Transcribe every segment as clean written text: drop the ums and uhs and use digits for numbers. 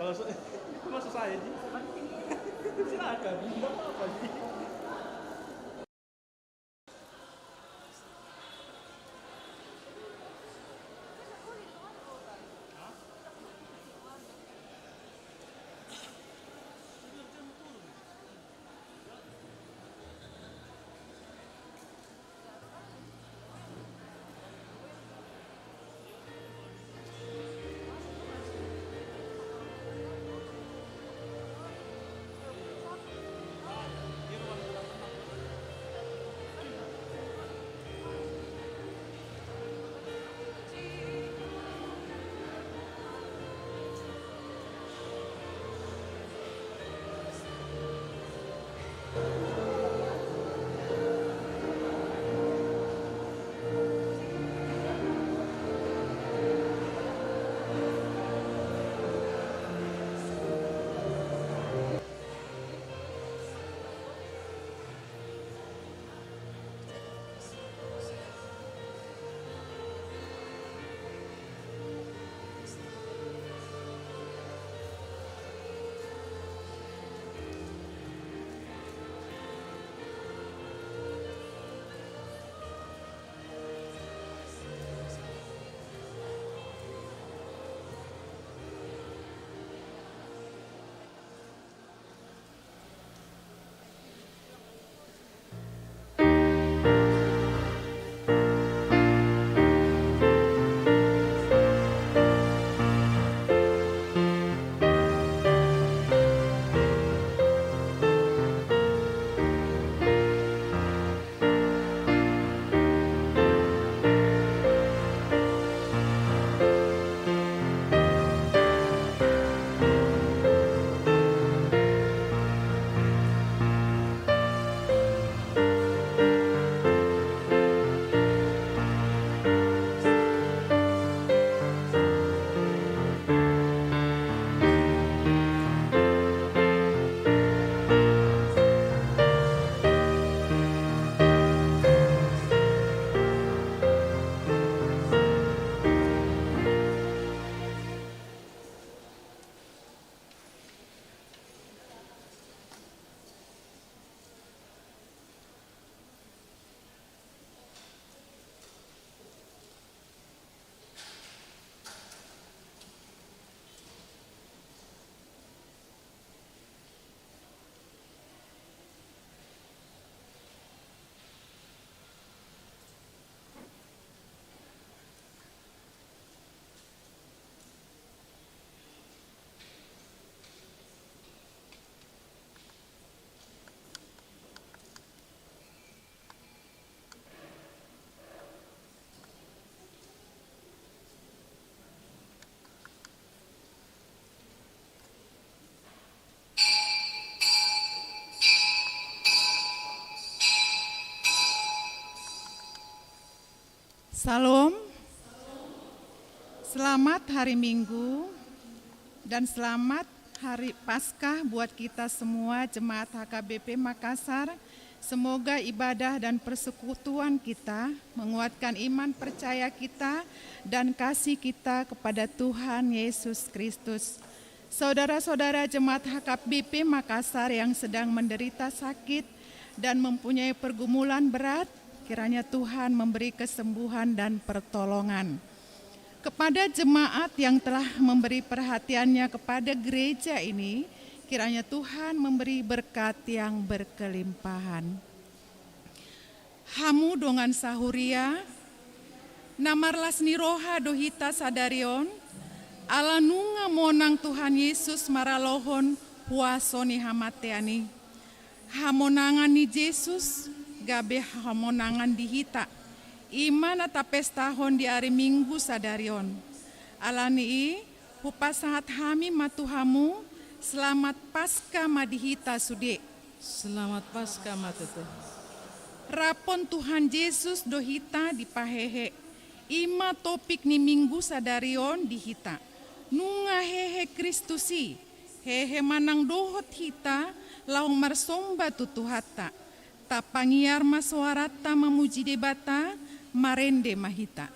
Maksud saya Ji. Silakan, enggak apa-apa Ji. Salam, selamat hari Minggu dan selamat hari Paskah buat kita semua Jemaat HKBP Makassar. Semoga ibadah dan persekutuan kita menguatkan iman percaya kita dan kasih kita kepada Tuhan Yesus Kristus. Saudara-saudara Jemaat HKBP Makassar yang sedang menderita sakit dan mempunyai pergumulan berat, kiranya Tuhan memberi kesembuhan dan pertolongan. Kepada jemaat yang telah memberi perhatiannya kepada gereja ini, kiranya Tuhan memberi berkat yang berkelimpahan. Hamu dongan sahuria, namarlas niroha dohita sadarion, ala nunga monang Tuhan Yesus maralohon huasoni hamateani. Hamonangan ni Yesus, gabe hamonangan dihita. Iman ata pestahon di hari Minggu sadarion. Alani hupasahat hami matuhamu, selamat Paskah madihita sude. Selamat Paskah matutu. Rapon Tuhan Yesus dohita di pahehe. Ima topik ni Minggu sadarion dihita. Nunga hehe Kristusi. Hehe manang dohot hita, laung marsomba tutuhata. Tapangiar maswarata memuji debata, marende mahita.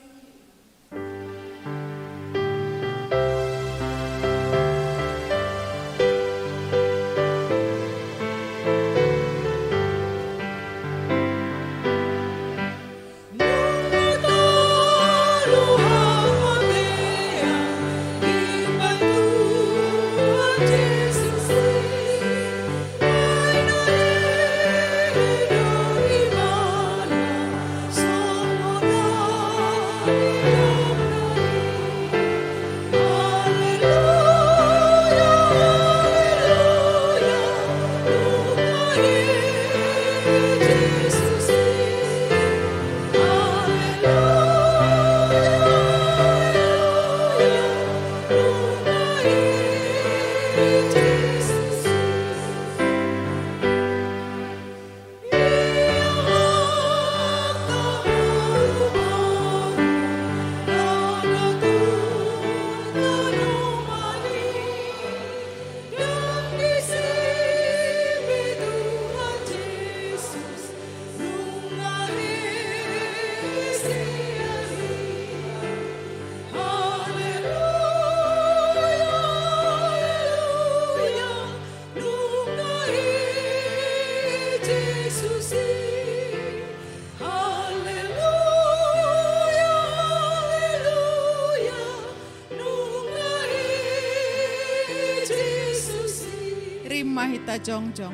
mahita jongjong.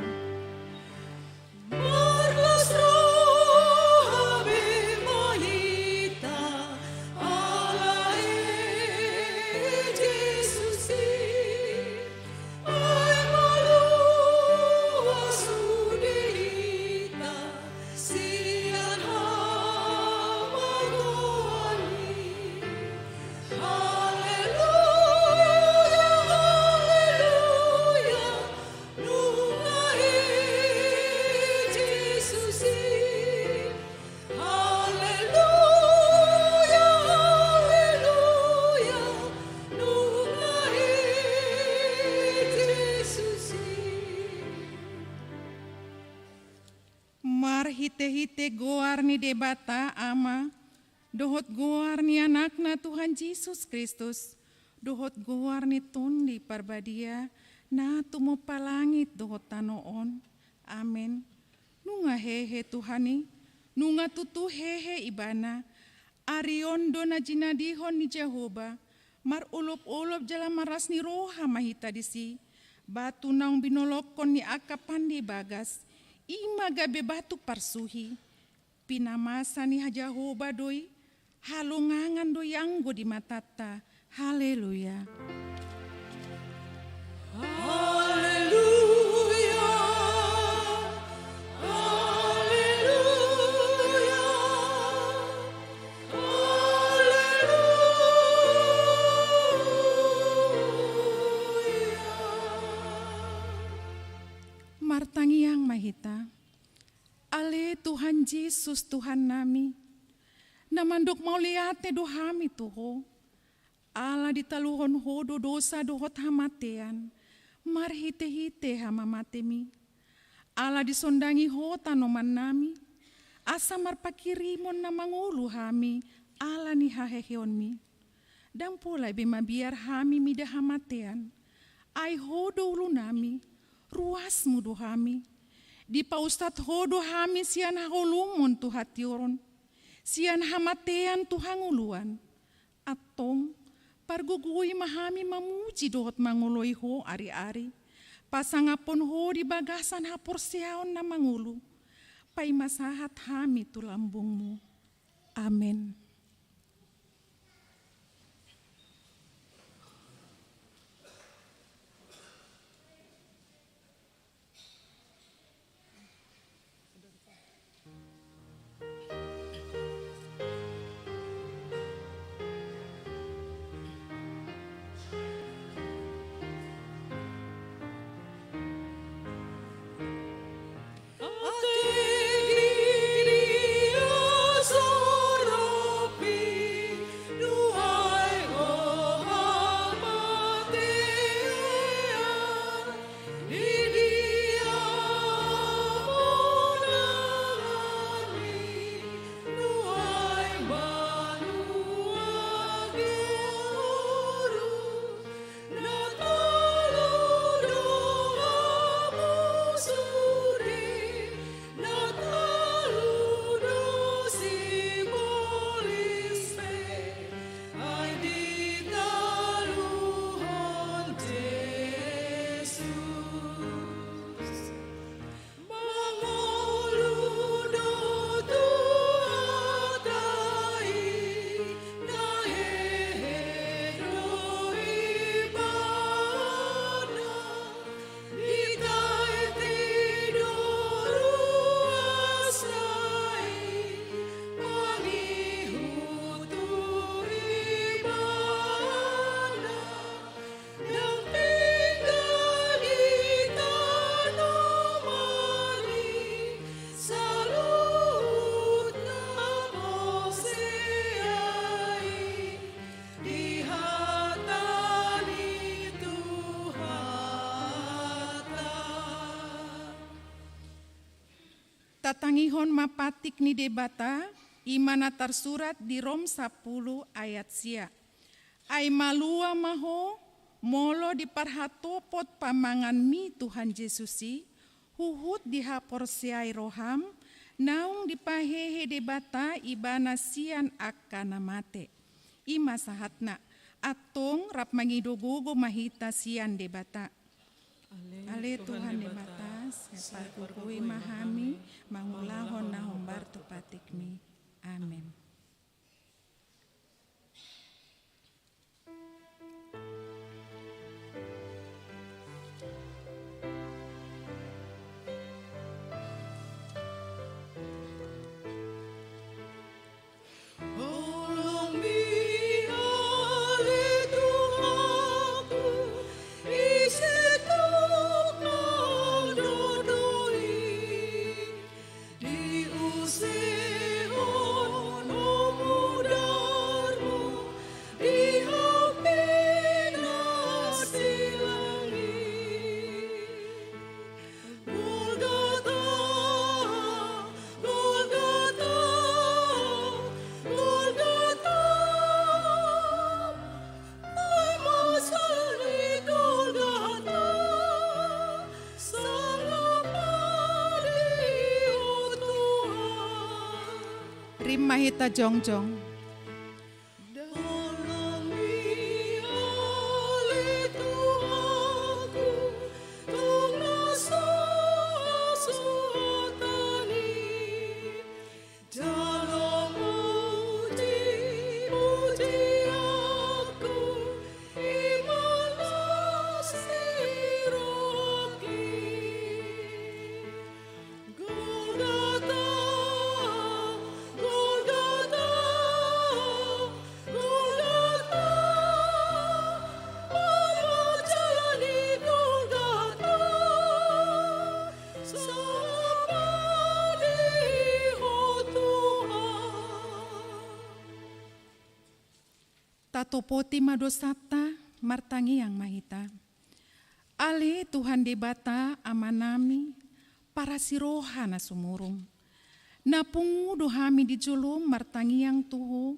Marlos rohabe mahita alae Jesusi ay malu asudita sian hamagoani haleluya haleluya nungae Jesusi haleluya haleluya nungae Jesusi. Mar hite-hite goar ni debata ama, dohot goar ni anakna Tuhan Yesus Kristus, dohot goar ni tundi parbadia, na tumo palangit dohot tanoon. Amen. Nunga hehe Tuhani, nunga tutu hehe ibana, ariondo na jinadihon ni Jehovah, mar ulop-ulop jala maras ni roha mahita disi, batu naung binolokon ni akapan di bagas, ima gabe batu parsuhi, pinamasa ni Jehovah doi, halungangan doi anggo di matata, haleluya. Haleluya, haleluya, haleluya. Martangiang mahita, ale Tuhan Yesus Tuhan nami, namandok mau liate dohami tuho, ala ditaluhon hodo dosa dohot hamatean, mar hite-hite hama matemi, ala disondangi hota noman nami, asa marpakirimon na mangulu hami, ala ni haheheon mi, dan pula bimabiar hami mida hamatean, ai hodo ulu nami, ruas mudo hami, di paustat hodo hami sian haholumon tuhatiuron, sian hamatean tuhanguluan, atong pargugui mahami mamuji dohot manguloi ho ari-ari, pasangapon ho di bagasan hapor siaon na mangulu, pai masahat hami tulambungmu. Amin. Tatangihon mapatik ni debata, imana tersurat di Rom 10 ayat sia. Ai malua maho, molo di parhatopot pamangan mi Tuhan Yesusi, huhut di hapor siai roham, naung di pahehe debata ibana sian akana mate. Ima sahatna, atong rap mangidogogo mahita sian debata. Ale Tuhan di batas, parkukui mahami, mangulahon na hombar tupatikmi. Amin. Mahita jongjong. Tatopoti madosata martangi yang mahita. Ali Tuhan debata amanami para siroha na sumurung. Napungu dohami di julum martangi yang tuhu.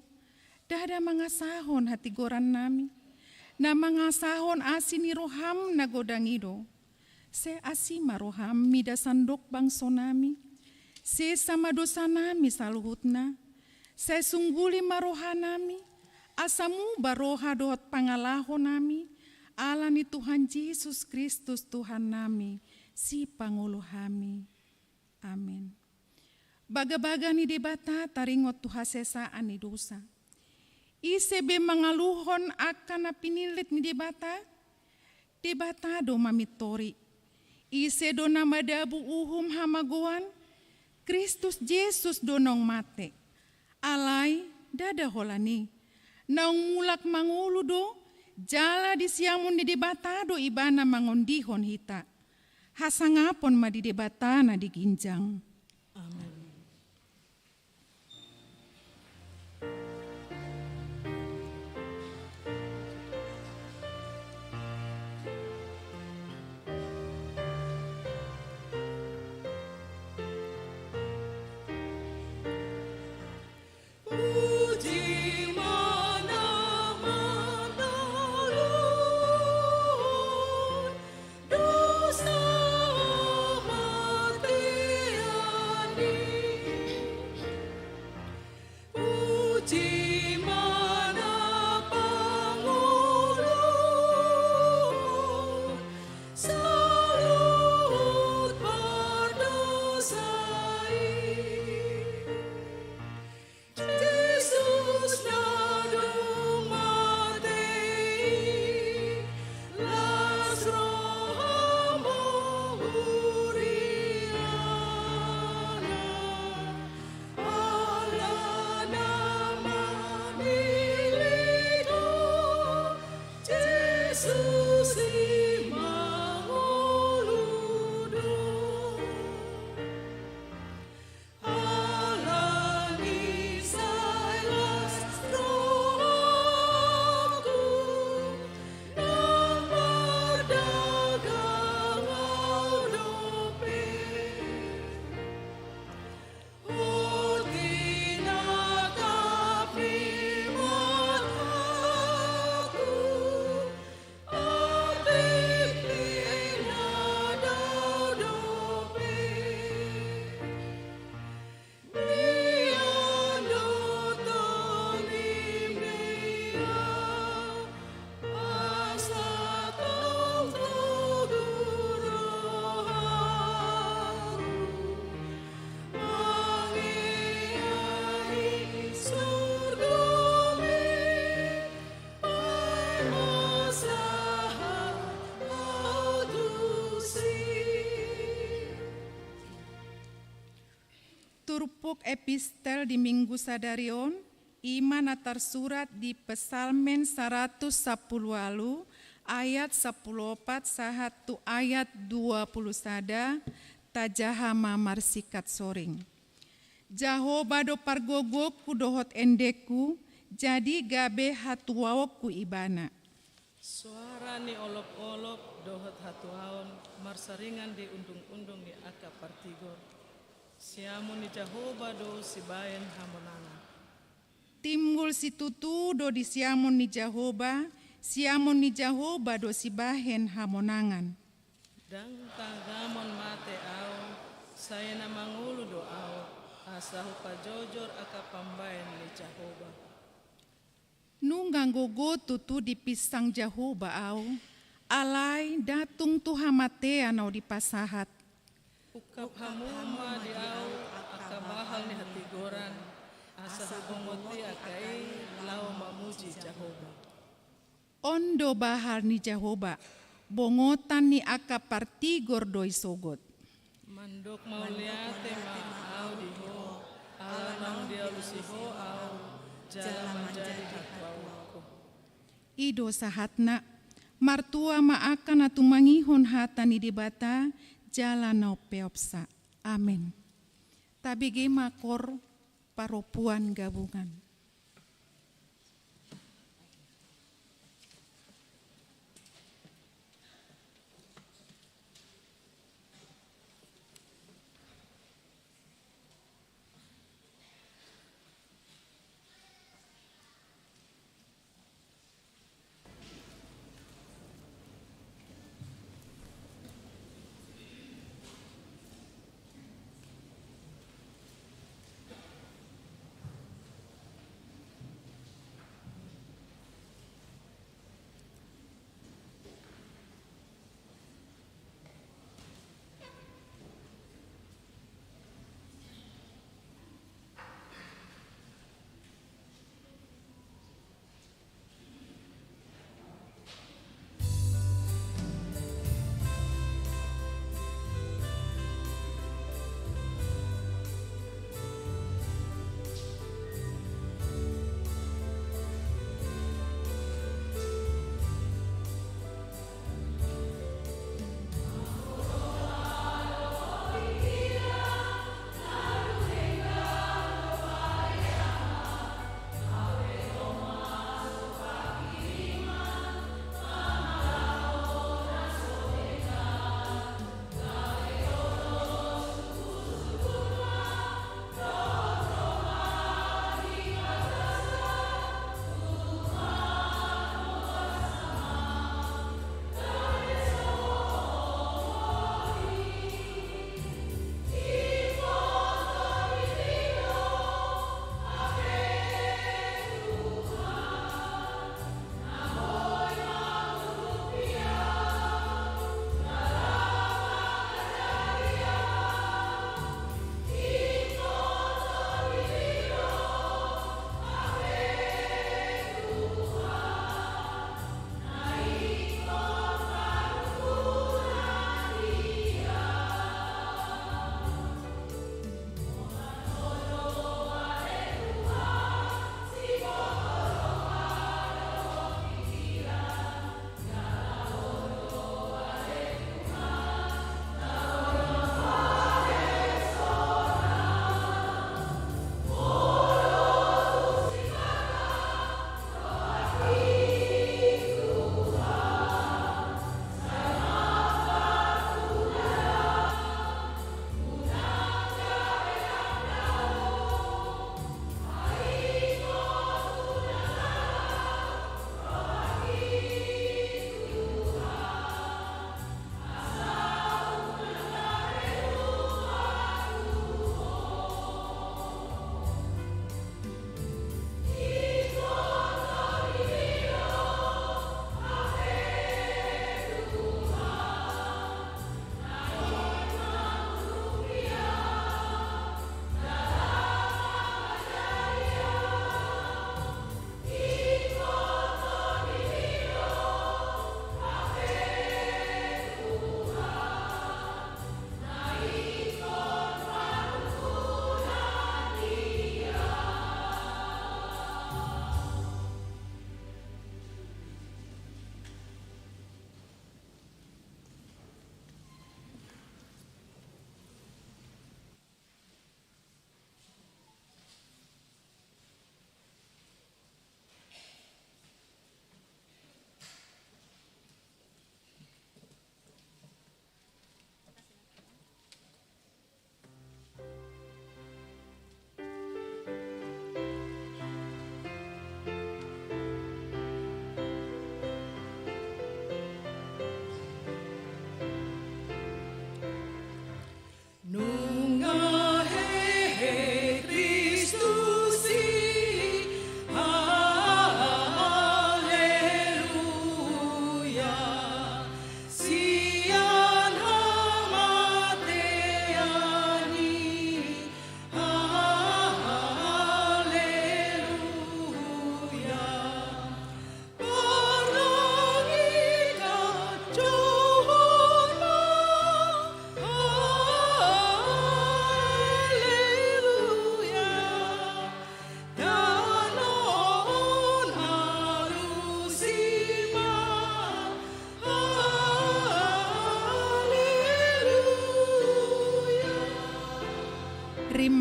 Dada mangasahon hati goran nami. Na mangasahon asini roham na godangido. Se asima roham mida sandok bangso nami. Se sama dosa nami saluhutna. Se sungguli maroha nami. Asamu baroha dohot pangalahon nami, ala ni Tuhan Yesus Kristus Tuhan nami, si Pangulo kami. Amin. Baga-baga ni debata taringot Tuhan sesaan ni dosa. Isebe mangaluhon akan na pinilit ni debata do mamitori. Ise do na madabu uhum hamaguan, Kristus Yesus donong mate. Alay dada holani. Naung mulak mangulu do, jala di siamun di debatado ibana mangondihon hita. Hasangapon ma di debatana di ginjang. Amin. Dosa mati ani Pokok epistel di Minggu Sadarion, iman tersurat di Pesalmen 110 alu, ayat 14 sahatu ayat 20 sada, tajahama marsikat soring. Jahoba do pargogokku dohot endeku, jadi gabe hatuawokku ibana. Suara ni olop-olop dohot hatuaon marsaringan di undung-undung di aka partigor. Siamu ni Jahoba do sibayen hamonana. Timbul si tutu do di siamon ni Jahoba do sibahen hamonangan. Dang tanggamon mate au, saya na mangulu do au, asahu pajojor aka pambayan ni Jahoba. Nunggang gogo tutu di pisang Jahoba au, alai datung tu hamatea nau di pasahat. Ukap hamuma di au, aka bahal ni hatigoran, asahu pemoti akai lau mamuji Jahoba. Ondo bahar ni Jahoba, bongotan ni aka partigor doi sogot. Mandok mauliate ma au di ho, alanang dia lusiho au, jalan menjadi hatwawako. Ido sahatna, martua maakan atu mangihon hatani di bata, jalan nau peopsa. Amin. Tabigi makor paropuan gabungan.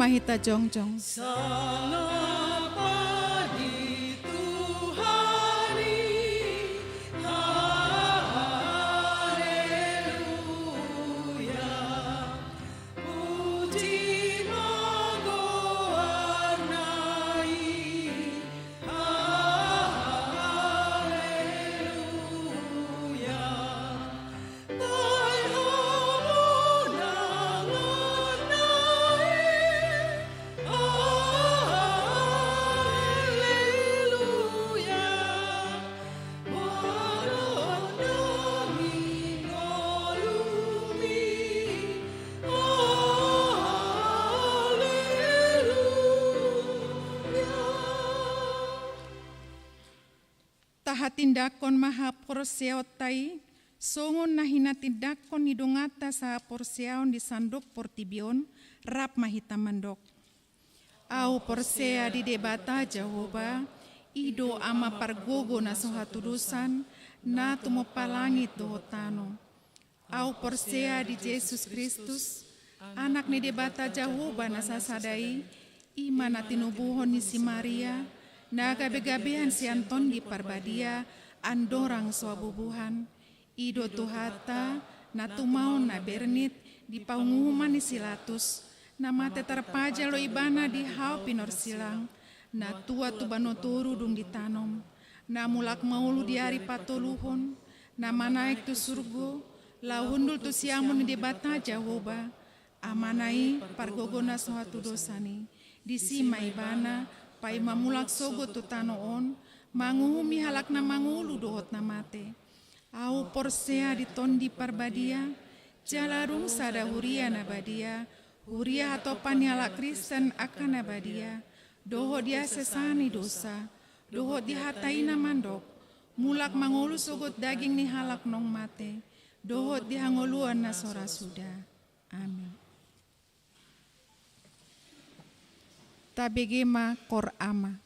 mahita jongjong. Sangat pagi Tuhani, haleluya. Puji magoarnai, haleluya. Tai hamunangarnai, haleluya. Maranami ngolumi, haleluya. Taha tindakon maha porseotai, songon nahina tindakon hidungata saha porseaon di sandok portibion, rap mahita mandok. Au porsea di debata Jehovah, ido ama pargogo na sohatudusan, na tumo palangit dohotano. Au porsea di Yesus Kristus, anak ni debata Jehovah na sasadai, ima na tinubuhon ni si Maria, na gabe-gabehan si Anton di parbadia, andorang suabubuhan, ido tuhata, na tumaon na bernit, di paunguman ni silatus, na mate terpaja lo ibana di hau pinor silang, na tua tu banoturu dung ditanom, na mulak maulu di hari patoluhon, na manaik tu surgo, la hundul tu siamun di bata Jehovah, amanai pargogona suatu dosani, di sima ibana, pai mamulak sogo tu tanoon, manguhumi halak na mangulu dohot na mate, au porsea di tondi parbadia, jalarung sada huria na badia, huria hatopan ala Kristen akan abadia, doho dia sesani dosa, doho di hataina mandok, mulak mangolu sogot daging ni halak nong mate, doho di hangoluan na sora suda. Amin. Tabegema kor ama.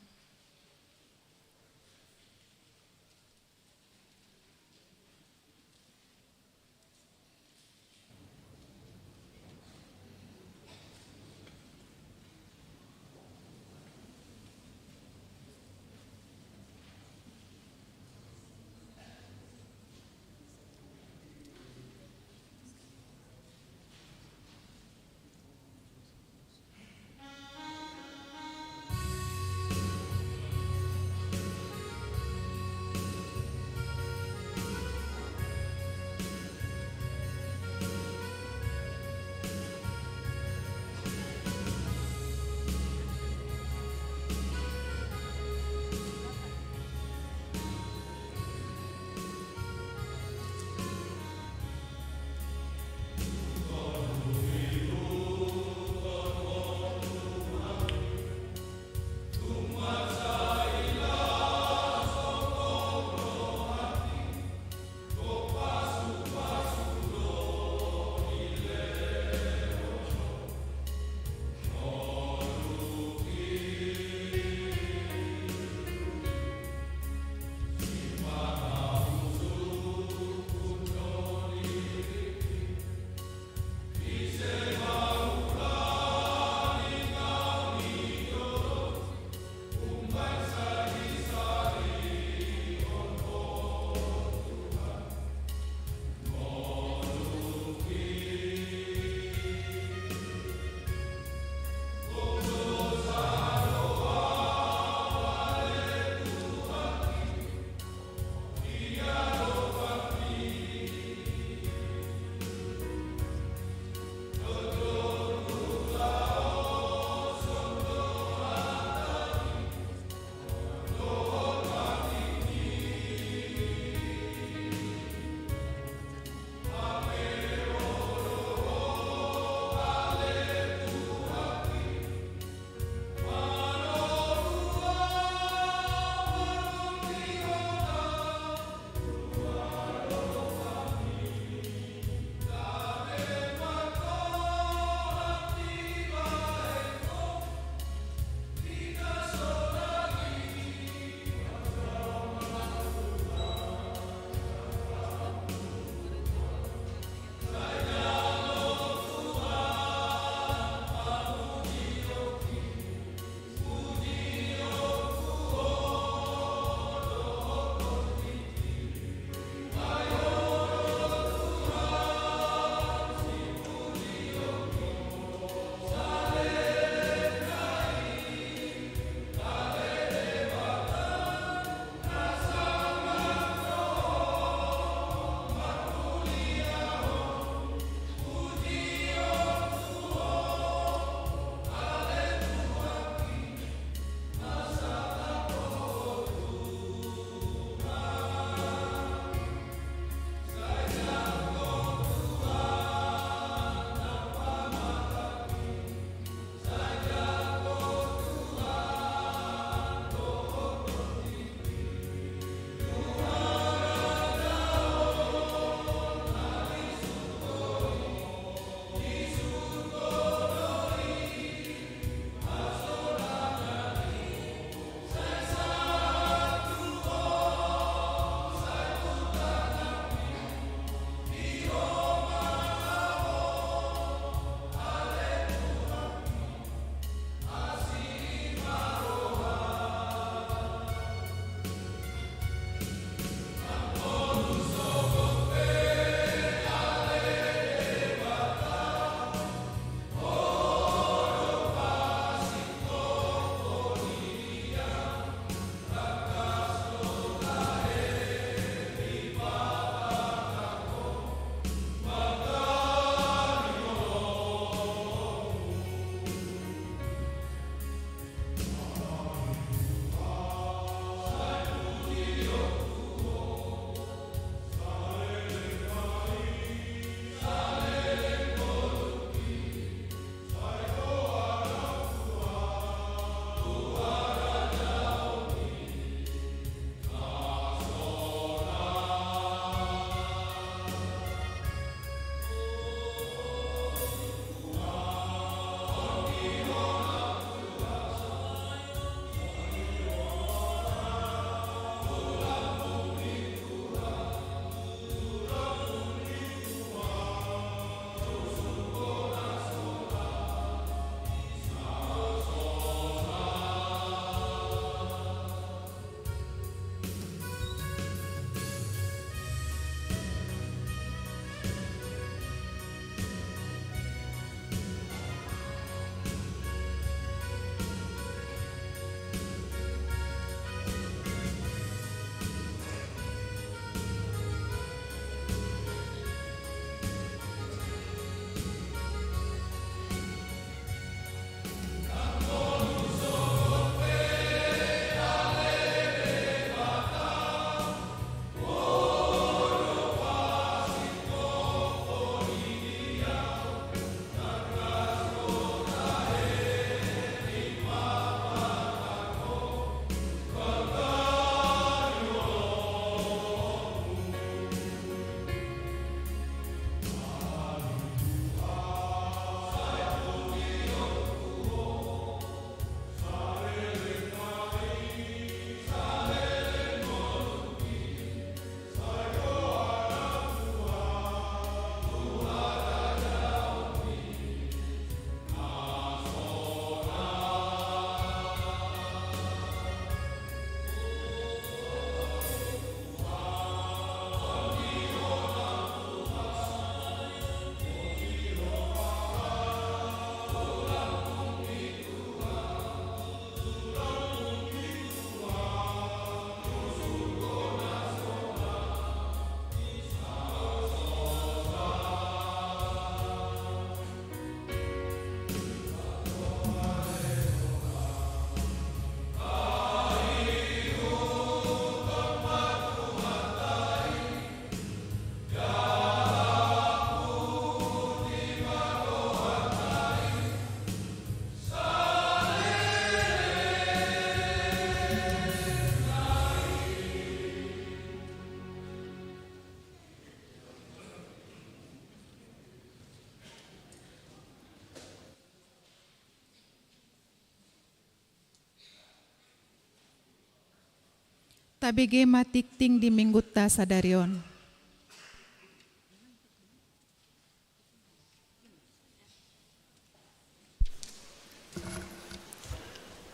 tabege matikting di minggutta sadarion.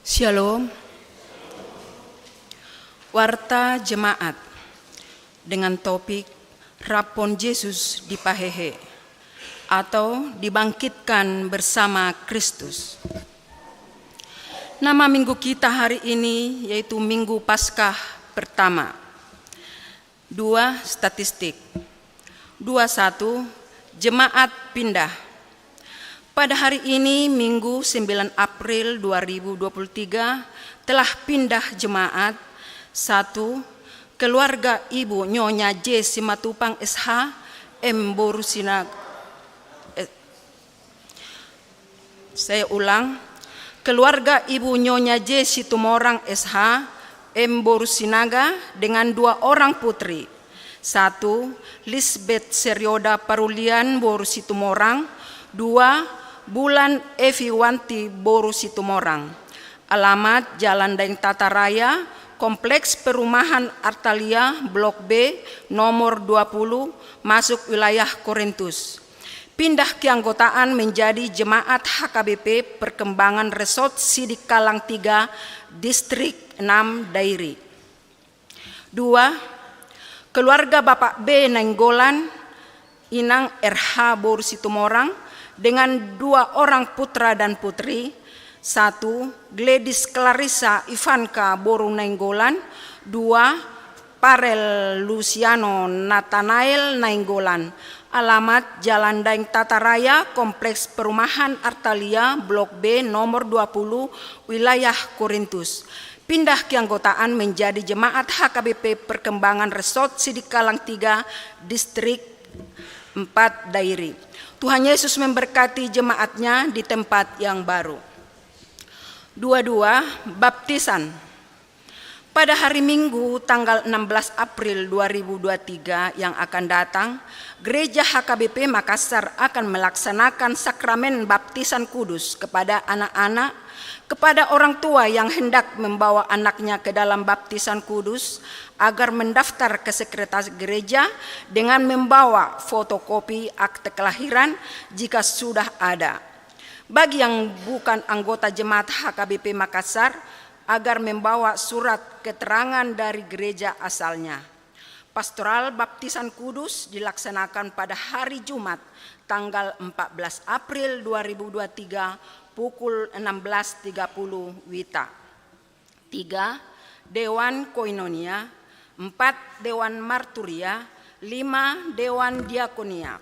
Shalom. Warta Jemaat dengan topik Rapon Yesus di Pahehe atau dibangkitkan bersama Kristus. Nama minggu kita hari ini yaitu Minggu Paskah pertama. 2 statistik. 21 jemaat pindah. Pada hari ini Minggu 9 April 2023 telah pindah jemaat 1. Keluarga Ibu Nyonya J. Simatupang SH M. Borusinaga. Saya ulang. Keluarga Ibu Nyonya J. Situmorang SH M. Borusinaga dengan 2 orang putri. 1. Lisbeth Seryoda Parulian Borusitumorang. 2. Bulan Evi Wanti Borusitumorang. Alamat Jalan Daeng Tata Raya, Kompleks Perumahan Artalia, Blok B, nomor 20, masuk wilayah Korintus. Pindah keanggotaan menjadi Jemaat HKBP Perkembangan Resort Sidik Kalang 3, Distrik 6, Dairi. 2. Keluarga Bapak B. Nainggolan, Inang RH Borusitumorang dengan 2 orang putra dan putri. 1. Gladys Clarissa Ivanka Boru Nainggolan. 2. Parel Luciano Nathanael Nainggolan. Alamat Jalan Daeng Tata Raya, Kompleks Perumahan Artalia, Blok B, nomor 20, wilayah Korintus. Pindah keanggotaan menjadi Jemaat HKBP Perkembangan Resort Sidik Kalang 3, Distrik 4, Dairi. Tuhan Yesus memberkati jemaatnya di tempat yang baru. 22. Baptisan. Pada hari Minggu tanggal 16 April 2023 yang akan datang, Gereja HKBP Makassar akan melaksanakan sakramen baptisan kudus kepada anak-anak, kepada orang tua yang hendak membawa anaknya ke dalam baptisan kudus agar mendaftar ke sekretaris gereja dengan membawa fotokopi akte kelahiran jika sudah ada. Bagi yang bukan anggota jemaat HKBP Makassar, agar membawa surat keterangan dari gereja asalnya. Pastoral baptisan kudus dilaksanakan pada hari Jumat tanggal 14 April 2023 pukul 16.30 WITA. 3. Dewan Koinonia. 4. Dewan Marturia. 5. Dewan Diakonia.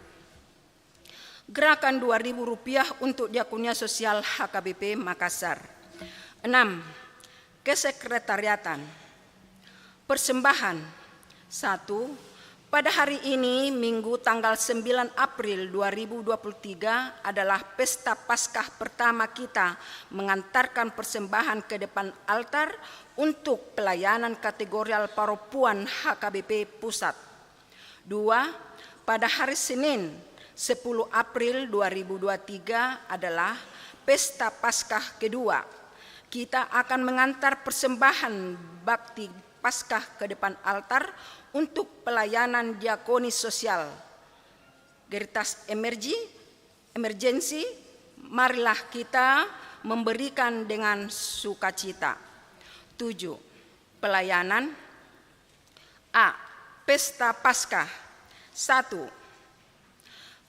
Gerakan Rp2.000 untuk Diakonia Sosial HKBP Makassar. 6. Kesekretariatan. Persembahan. 1. Pada hari ini Minggu tanggal 9 April 2023 adalah pesta Paskah pertama kita mengantarkan persembahan ke depan altar untuk pelayanan kategorial paropuan HKBP Pusat. 2. Pada hari Senin 10 April 2023 adalah pesta Paskah kedua. Kita akan mengantar persembahan bakti Paskah ke depan altar untuk pelayanan diakoni sosial. Geritas emergensi, marilah kita memberikan dengan sukacita. 7. Pelayanan. A. Pesta Paskah. 1.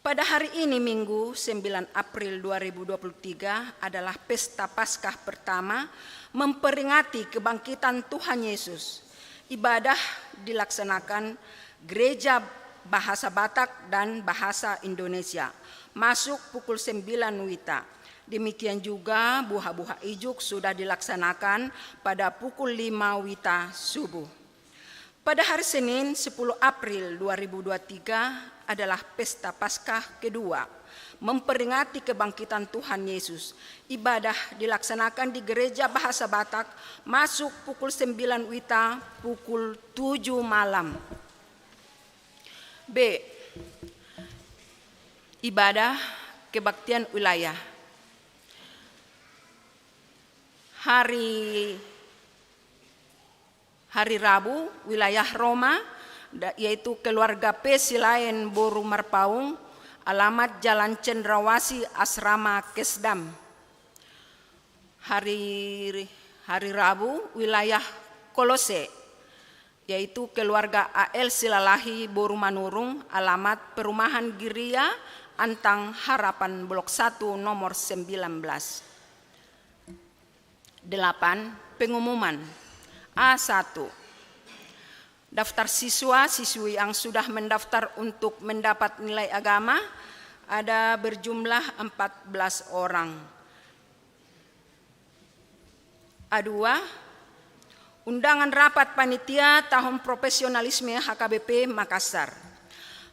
Pada hari ini Minggu 9 April 2023 adalah pesta Paskah pertama memperingati kebangkitan Tuhan Yesus. Ibadah dilaksanakan gereja bahasa Batak dan bahasa Indonesia. Masuk pukul 9 WITA. Demikian juga buha-buha ijuk sudah dilaksanakan pada pukul 5 WITA subuh. Pada hari Senin 10 April 2023 adalah pesta Paskah kedua, memperingati kebangkitan Tuhan Yesus. Ibadah dilaksanakan di gereja bahasa Batak, masuk pukul 9 WITA, pukul 7 malam. B. Ibadah kebaktian wilayah. Hari Hari Rabu wilayah Roma, yaitu keluarga P. Silayan Boru Marpaung, alamat Jalan Cendrawasih, Asrama Kesdam. Hari Rabu wilayah Kolose, yaitu keluarga AL Silalahi Boru Manurung, alamat Perumahan Giria, Antang Harapan Blok 1 nomor 19. 8. Pengumuman. A1. Daftar siswa-siswi yang sudah mendaftar untuk mendapat nilai agama ada berjumlah 14 orang. A2. Undangan rapat panitia tahun profesionalisme HKBP Makassar.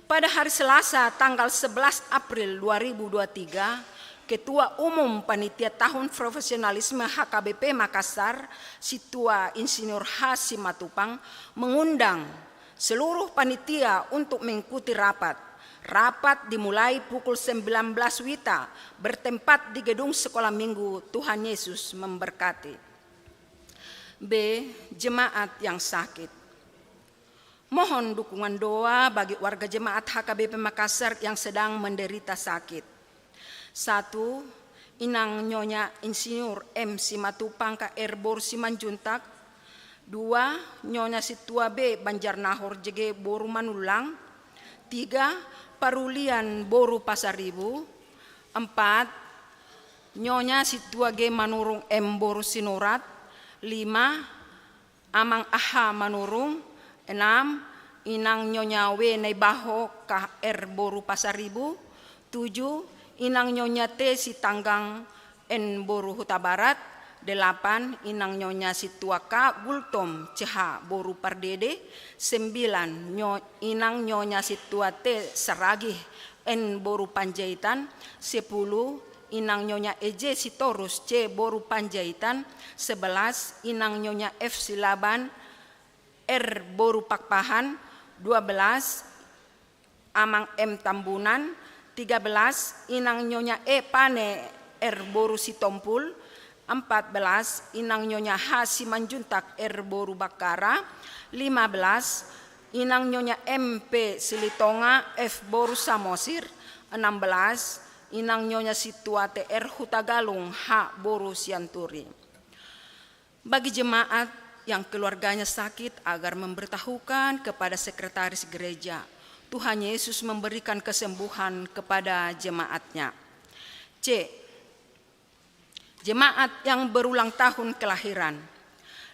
Pada hari Selasa tanggal 11 April 2023, Ketua Umum Panitia Tahun Profesionalisme HKBP Makassar, Situa Insinyur H. Simatupang, mengundang seluruh panitia untuk mengikuti rapat. Rapat dimulai pukul 19 WITA, bertempat di gedung Sekolah Minggu. Tuhan Yesus memberkati. B. Jemaat yang sakit. Mohon dukungan doa bagi warga jemaat HKBP Makassar yang sedang menderita sakit. 1. Inang Nyonya Insinyur M. Simatupang KR Boru Simanjuntak. 2. Nyonya Situa B. Banjarnahor JG Boru Manulang. 3. Parulian Boru Pasaribu. 4. Nyonya Situa G. Manurung M. Boru Sinurat. 5. Amang Aha Manurung. 6. Inang Nyonya W. Naibaho KR Boru Pasaribu. 7. Inang Nyonya T. Sitanggang N. Boru Huta Barat. 8. Inang Nyonya Situa K. Gultom CH Boru Pardede. 9. Inang Nyonya Situa T. Saragih N. Boru Panjaitan. 10. Inang Nyonya EJ Sitorus C. Boru Panjaitan. 11. Inang Nyonya F. Silaban R. Boru Pakpahan. 12. Amang M. Tambunan. 13. Inang Nyonya E. Pane R. Boru Sitompul. 14. Inang Nyonya H. Simanjuntak R. Boru Bakara. 15. Inang Nyonya M. P. Silitonga F. Boru Samosir. 16. Inang Nyonya Situa T. R. Hutagalung H. Boru Sianturi. Bagi jemaat yang keluarganya sakit agar memberitahukan kepada sekretaris gereja. Tuhan Yesus memberikan kesembuhan kepada jemaatnya. C. Jemaat yang berulang tahun kelahiran.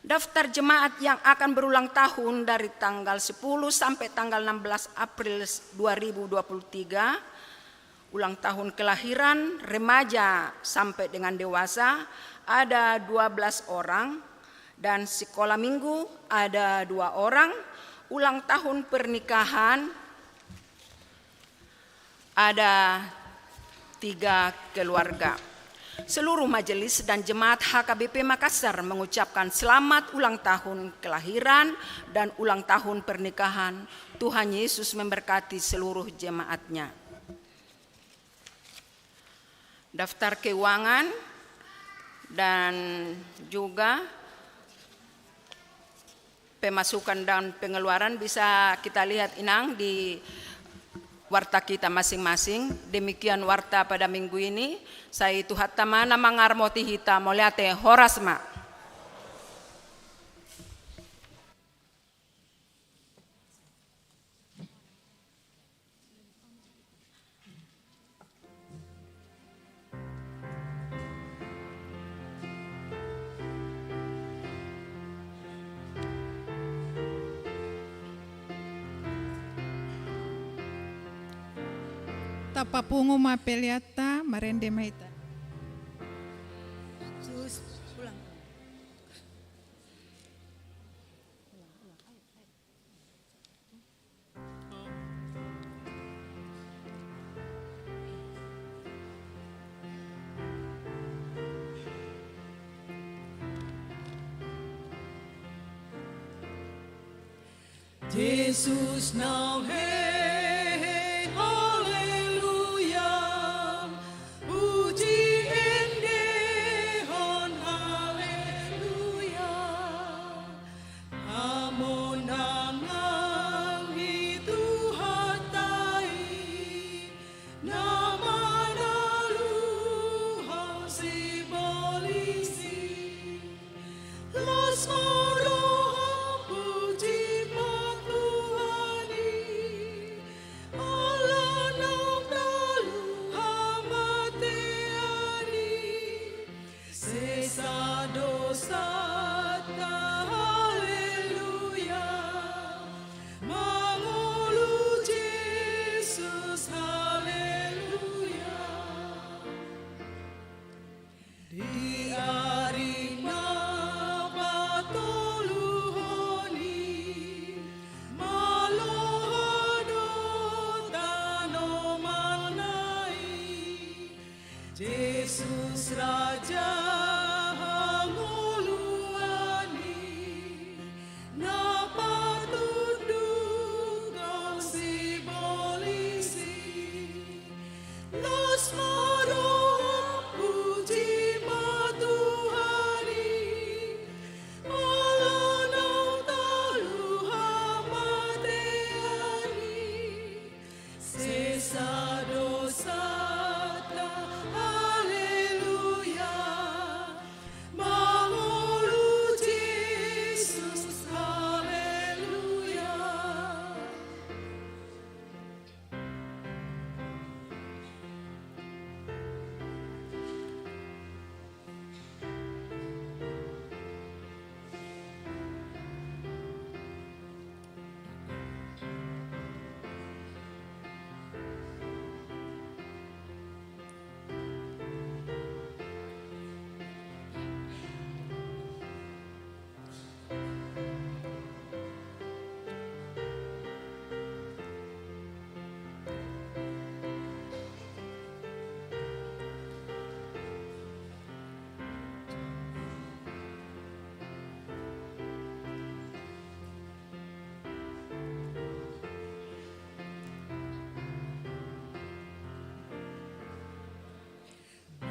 Daftar jemaat yang akan berulang tahun dari tanggal 10 sampai tanggal 16 April 2023. Ulang tahun kelahiran remaja sampai dengan dewasa ada 12 orang. Dan sekolah minggu ada 2 orang. Ulang tahun pernikahan ada 3 keluarga. Seluruh majelis dan jemaat HKBP Makassar mengucapkan selamat ulang tahun kelahiran dan ulang tahun pernikahan. Tuhan Yesus memberkati seluruh jemaatnya. Daftar keuangan dan juga pemasukan dan pengeluaran bisa kita lihat Inang di warta kita masing-masing. Demikian warta pada minggu ini. Saya itu hatamana mangarmoti hita moliate horasma. Tapapungu mapeliata marende maita. Sus, pulang. Jesus now hey, hallelujah. Puji endehon hallelujah. Yesus Raja hanguluani na patunduk kau simbolisi los maroh puji matuhari Allah nau talu hamateani sesa dosa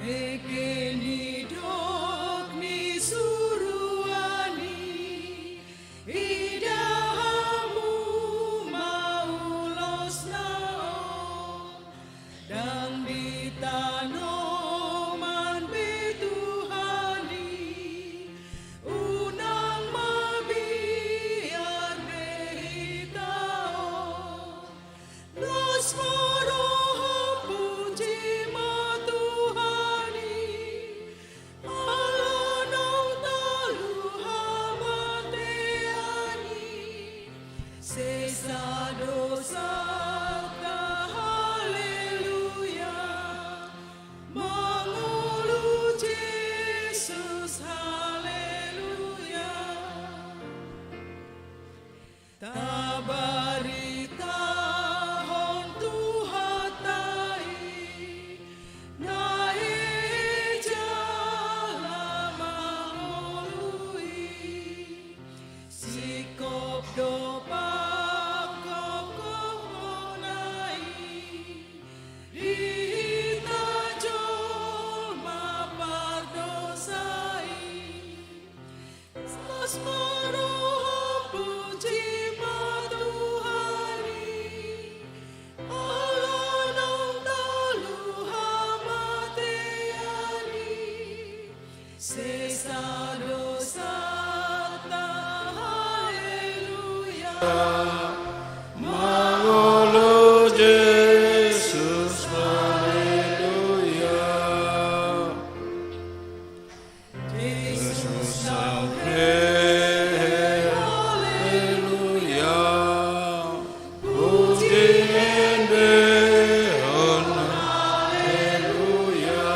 bikin hidup ni suruhani idahamu maulos naon dan di tanoman betuhani unang mabiar dehitao los maroh puji sesa dosa haleluya mengulu Yesus haleluya tabarita hon tuhatai nae jala mengului sikop dopa sesa dosa haleluya mengulu Yesus haleluya Yesus sampai haleluya puji endehon haleluya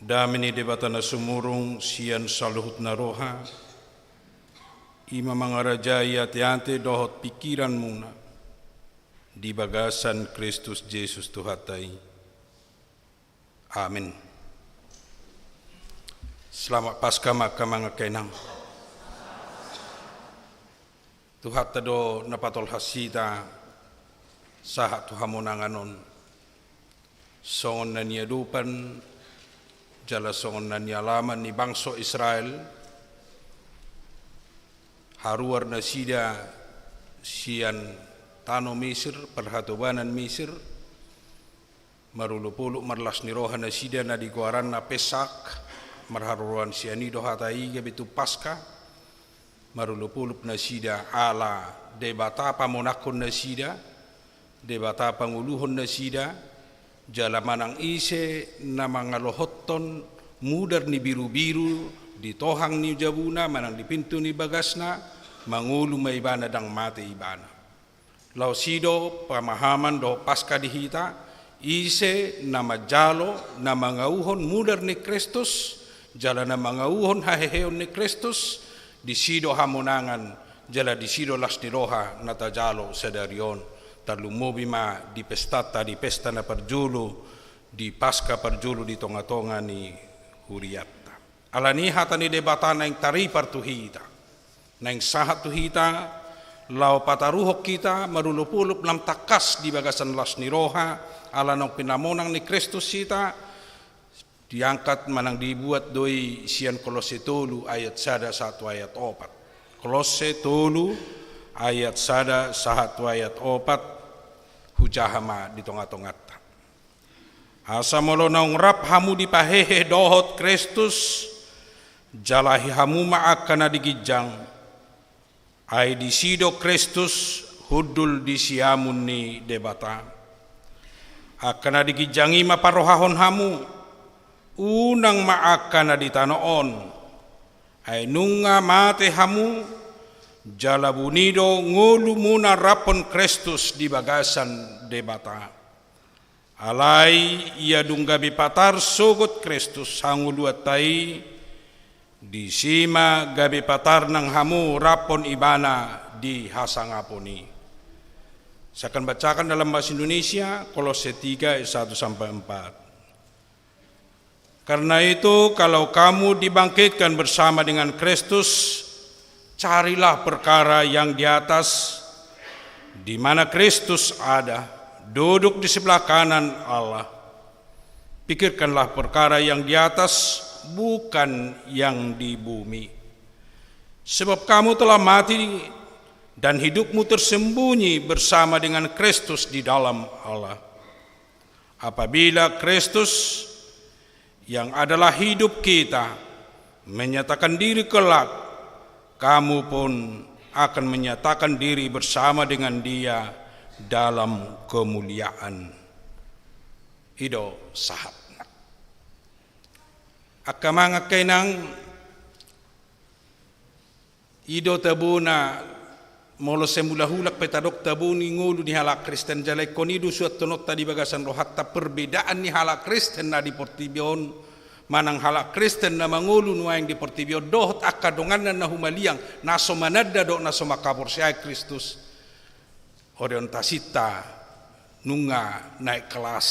Damini debatana sumurung sian saluhut naroha ima mangarajaya tiante dohot pikiran muna di bagasan Kristus Yesus Tuhatai. Amin. Selamat Paskah maka mga kainang. Tuhat do napatol hasita sahat tuhamonanganon. Songon na niyadupan, jala songon na niyalaman ni bangso Israel, haruar na sida siyan tano Mesir, perhatubanan Mesir, marulupuluk marlas nirohan na sida na diguaran na Pesak, marharuan sianido hatai gabitu Paskah, marulupuluk na sida ala debata pamonakon na sida, debata panguluhon na sida, jalamanang ise na mga lohotton mudar ni biru-biru di tohang ni jabuna manang di pintu ni bagasna mangulu may ibana dang mate ibana. Lau sido pamahaman do Paskah dihita ise na majalo na mangauhon mudar ni Kristus jala na mangauhon haheheon ni Kristus di sido hamonangan jala di sido las diroha na tajalo sedarion tarlumobi ma di pestata di pesta na perjulu di Paskah perjulu di tonga-tonga ni huriatta. Alani hata ni debata na yang tari partuhita na yang sahat tuhita lau pataruhok kita marulupulup lam takas di bagasan las niroha ala nong pinamonang ni Kristus kita diangkat manang dibuat doi sian Kolose 3 ayat 1 ayat 4. Kolose 3 ayat 1 ayat 4 hujahama di tonga-tongat. Asa molo naung rap hamu dipahehe dohot Kristus jalahi hamu maakana digijang ai di sido Kristus hudul di siamun ni debata akana digijangi maparohahon hamu unang maakana di tanoon ai nunga mate hamu jalabunido ngulu muna rapon Kristus di bagasan debata alai ia dunggabi patar sogot Kristus hanguluatai di sima gabi patar nang hamu rapon ibana di hasangaponi. Saya akan bacakan dalam bahasa Indonesia Kolose 3 ayat 1-4. Karena itu kalau kamu dibangkitkan bersama dengan Kristus, carilah perkara yang di atas di mana Kristus ada, duduk di sebelah kanan Allah. Pikirkanlah perkara yang di atas, bukan yang di bumi. Sebab kamu telah mati dan hidupmu tersembunyi bersama dengan Kristus di dalam Allah. Apabila Kristus yang adalah hidup kita menyatakan diri kelak, kamu pun akan menyatakan diri bersama dengan Dia dalam kemuliaan. Ido sahat. Akamanga kainang ido tabuna molo semulahulak petadok tabuni ngulu ni halak Kristen jalai konidu suat tonota di bagasan rohatta perbedaan ni halak Kristen na di Portibion manang halak Kristen na mangulu nuaing di Portibion dohot akadongan na humaliang naso manada do naso makabur siya Kristus orientasita nunga naik kelas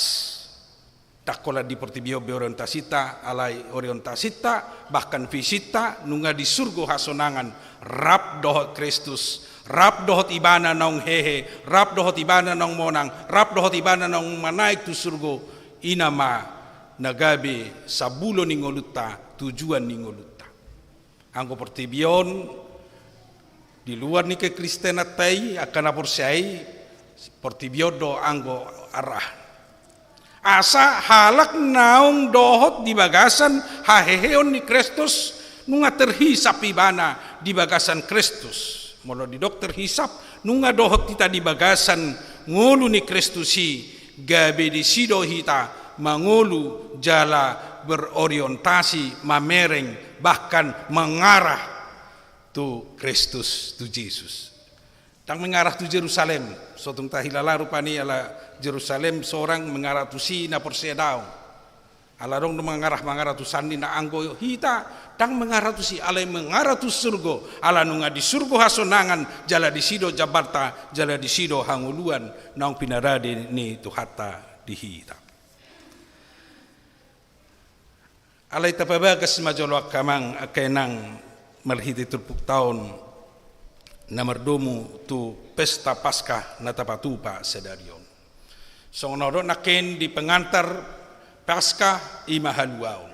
takola di Portibio beorientasita alai orientasita bahkan visita nunga di surgo hasonangan rap dohot Kristus rap dohot ibana nong hehe rap dohot ibana nong monang rap dohot ibana nong manaik tu surgo inama nagabe sabulo ningoluta tujuan ningoluta anggo Portibion di luar ni ke Kristenatai akan aporsiai Portibio do anggo arah asa halak naung dohot di bagasan haheheon ni Kristus nunga terhisap ibana di bagasan Kristus molo di dokter hisap nunga dohot kita di bagasan ngulu ni Kristusi gabe di sido hita mangulu jala berorientasi mamereng bahkan mengarah tu Kristus tu Yesus tang mengarah tu Yerusalem sotung tahilala rupani ala Jerusalem seorang mengarah tu si na persedau Aladong mengarah tu sandi na anggo hita dang mengarah tu si alai mengarah tu surgo ala nunga di surgo hasonangan jala di sido Jabarta jala di sido hanguluan naung pinarade ni tu hatta di hita. Alai tapabagas majolok kamang akenang merhiti turpuk tahun namardomu tu pesta Paskah na tapatupa sedarion. So nodon naken di pengantar Paskah imahaluaon.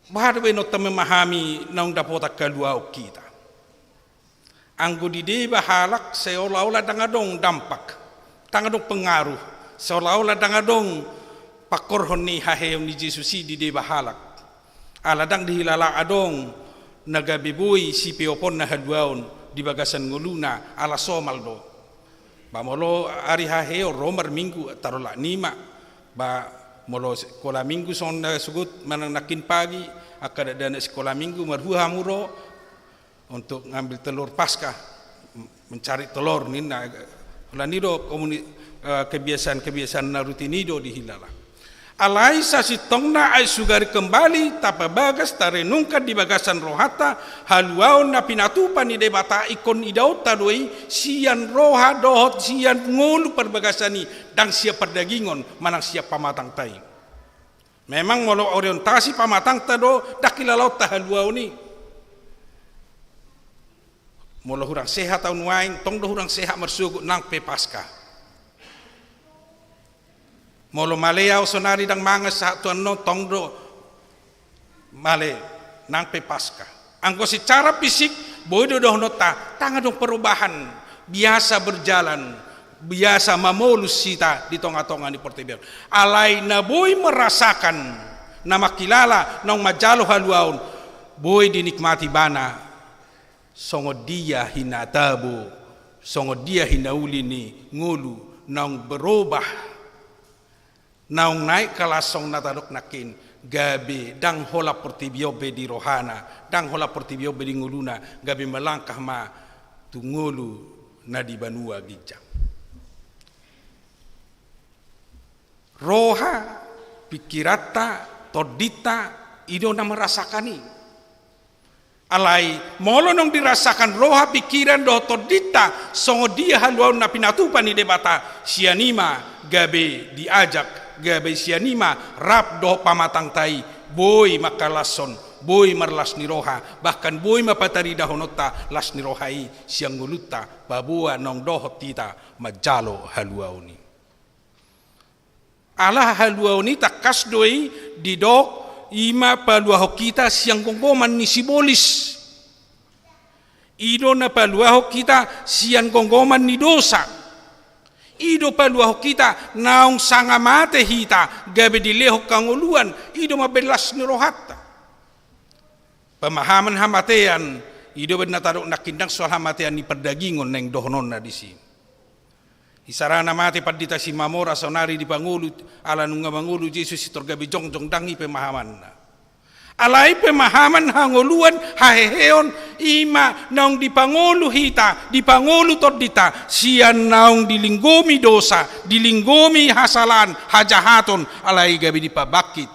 Bahadwe no memahami naung dapota kaluao kita. Anggo di deba halak seolah-olah dangadong dampak, dangadong pengaruh, seolah-olah dangadong pakorhon ni haheon ni Jesusi di deba halak. Aladang dihilala adong nagabibui si piopon na haluaon di bagasan nguluna ala somaldo. Bamolo ari haheo romer minggu tarola nima ba molo sekolah minggu son sugut manang nakin pagi akada dana sekolah minggu marhuha muro untuk ngambil telur Paskah mencari telur nina lanido kebiasaan rutinido di hilala alai sasitongna ai sugari kembali tapa bagas tarenungkan di bagasan rohata haluaon na pinatupan ni debata ikon idaut tadoi sian roha dohot sian ngulu perbagasani dang siap perdagingon manang siap pamatang tai memang molo orientasi pamatang tado dakilalau ta haluaon ni molo hurang sehat tahun wain tong do hurang sehat mersugut nang pe Paskah molo maleau sonari dang mangas sa tuan no tongdo male nang pe Paskah. Anggo secara fisik bodo doh nota tanga dong perubahan biasa berjalan biasa mamolus sita di tonga-tonga di Portebel. Alai na boy merasakan nama kilala nong majalo haluaon boy dinikmati bana songo dia hinatabu songo dia hinauli ni ngulu nong berubah naung naik kalasong natadok nakin gabe dang hola portibiobe di rohana dang hola portibiobe di nguluna gabe melangkah ma tu ngulu na di banua gijang roha pikirata todita ido na merasakani alai molo nong dirasakan roha pikiran do todita songo dia haluaun na pinatupan ni debata sianima gabe diajak gabe sianima rap do pamatang tai boy makalason boy marlas ni roha bahkan boy mapatari dahonota las ni rohai siang nguluta babua nong dohot tita majalo haluauni ala haluauni takas doi didok ima paluaho kita siang gonggoman ni sibolis ido na paluaho kita siang gonggoman ni dosa ido paluaho kita naung sanga mate hita gabe dileho kanguluan ido mabelas ni rohata pemahaman hamatean ido benar taruk nakindang soal hamatean ni perdagingon neng dohnon na disi isarana mate padita si mamora sonari di pangulu ala nunga mangulu Yesus sitor gabe jongjong dangi pemahaman na alai pemahaman hangoluan haheheon ima naung dipangolu hita dipangolu todita sian naung dilinggomi dosa dilinggomi hasalan hajahaton alai gabi dipabakit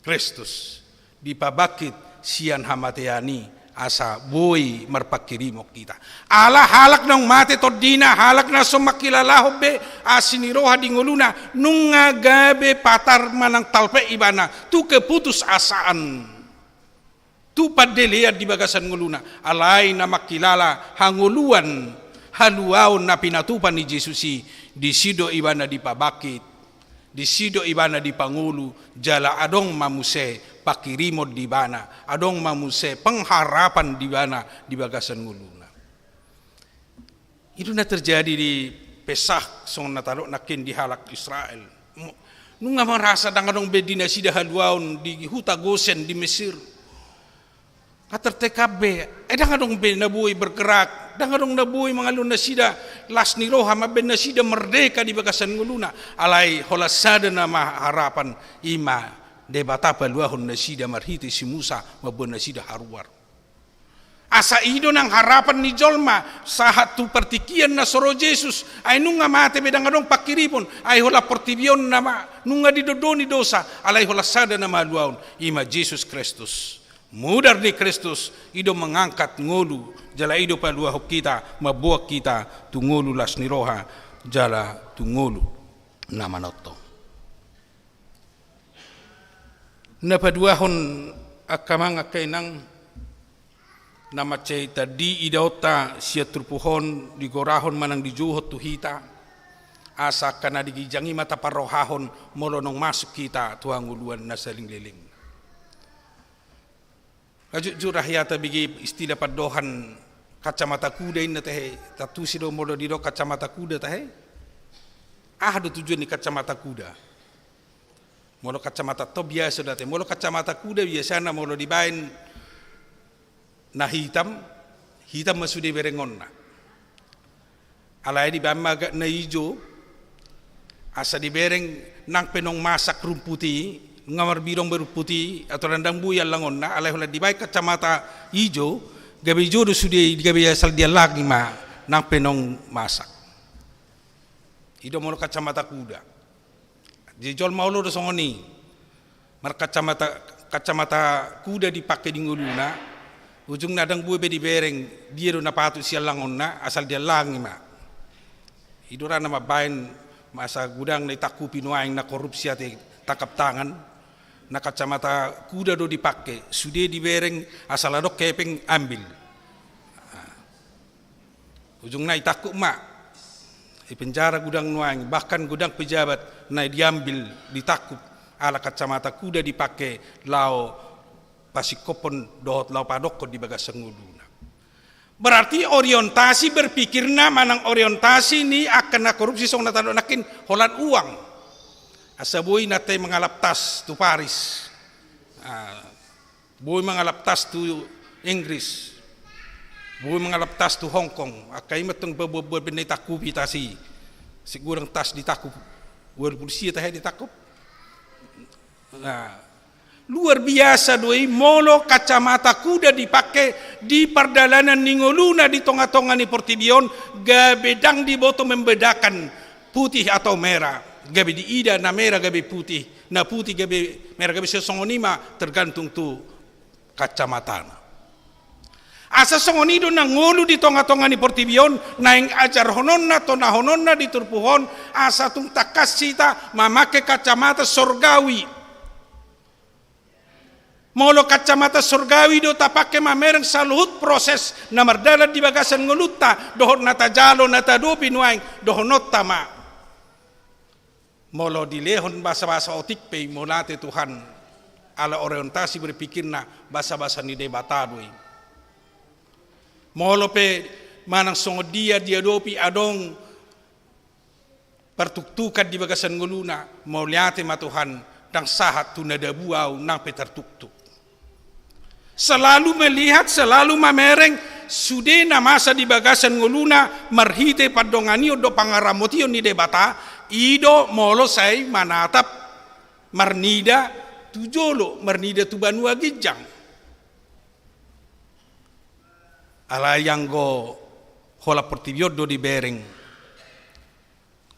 Kristus dipabakit sian hamateani asa boy marpakirimo kita ala halak nang mate todina halak na somakilalaho be asini roha dinguluna nunga gabe patar manang talpe ibana tu keputus asaan tu padelean di bagasan nguluna alai na makilala hanguluan haluaon na pinatupan ni Jesusi di sido ibana dipabakit di sido ibana dipangulu jala adong mamuse pakirimo di bana adong mamuse pengharapan di bana di bagasan nguluna itu na terjadi di Pesach song natarok nakin di halak Israel nunga merasa dangadong bedina sida haluaon di huta Gosen di Mesir kater TKB dangadong be nabuy bergerak dangadong nabuy mangalun na sida las ni roha maben na sida merdeka di bagasan nguluna alai holasada na harapan ima debata paluahon na sida marhiti si Musa mabon na sida haruar Asa ido nang harapan ni jolma sahat tu pertikian na soro Jesus ay nunga mate bedang adong pakiripon ay hola portibion nama nunga didodoni dosa alay hola sada na maluaon ima Jesus Kristus mudar ni Kristus ido mengangkat ngolu jala ido palua hok kita mabuak kita tu ngolu las ni roha jala tu ngolu na manotto na paduahon akamang kainang nama cerita di idota sia turpuhon di gorahon manang di juhot tuhita asa kana digijangi mata parohahon molonong masuk kita tuang uluan nasaling liling kajujur rahyata bigi istilah padohan kacamata kuda inna tehe tatu sido molo dido kacamata kuda tehe do tujuan ni kacamata kuda molo kacamata to biasa date molo kacamata kuda biasana molo dibain na hitam masude berengon na alay di bama na ijo asa di bereng nang penong masak rumputi ngamar birong beruputi atau randang buyal langon na alay hola di bay kacamata ijo gabi ijo do sude di gabi asal dia lagi ma nang penong masak ido mo kacamata kuda di jol maulo do songoni mar kacamata kuda dipakai di nguluna ujung nadang buwe be di bereng dia do napatu sia langon na asal dia langi ma idora na mabain masa gudang na itakupi nuaing na korupsi ate takap tangan na kacamata kuda do dipakai sude di bereng asal adok kepeng ambil ujung na itakuk ma di penjara gudang nuaing bahkan gudang pejabat na diambil ditakup ala kacamata kuda dipakai lao pasikopon dohot lau padokko di bagas senguduna. Berarti orientasi berpikirna manang orientasi ni akan na korupsi song natado nakin holan uang. Asaboy natay mengalap tas tu Paris. Boy mengalap tas tu Inggris. Boy mengalap tas tu Hong Kong. Akai mateng bebuat benay takupi tasi. Sigurang tas ditakup. War polisi tahe ditakup. Luar biasa doi molo kacamata kuda dipakai di perdalanan ningoluna di tonga-tonga ni Portibion gabedang di boto membedakan putih atau merah gabe di ida na merah gabe putih na putih gabe merah gabe sesongonima tergantung tu kacamata asa songonido na ngolu di tonga-tonga ni Portibion na yang ajar hononna to na hononna di turpuhon asa tung takasita mamake kacamata sorgawi molo kacamata surgawi do tapake mamereng saluhut proses na mardalat di bagasan ngulutta dohon nata jalo nata dopi nuaing dohon notta ma molo dilehon basa-basa otik pe molate Tuhan ala orientasi berpikirna basa-basa ni debatadoi molo pe manang songo dia dopi adong pertuktukan di bagasan nguluna moliate ma Tuhan dang sahat tu nada buau nang pe tertuktuk selalu melihat, selalu mamereng sude na masa di bagasan nguluna marhite padonganio do pangaramotio ni debata ido molo say manatap marnida tujolo marnida tu banua gijang ala yang go hola Portibion do di bereng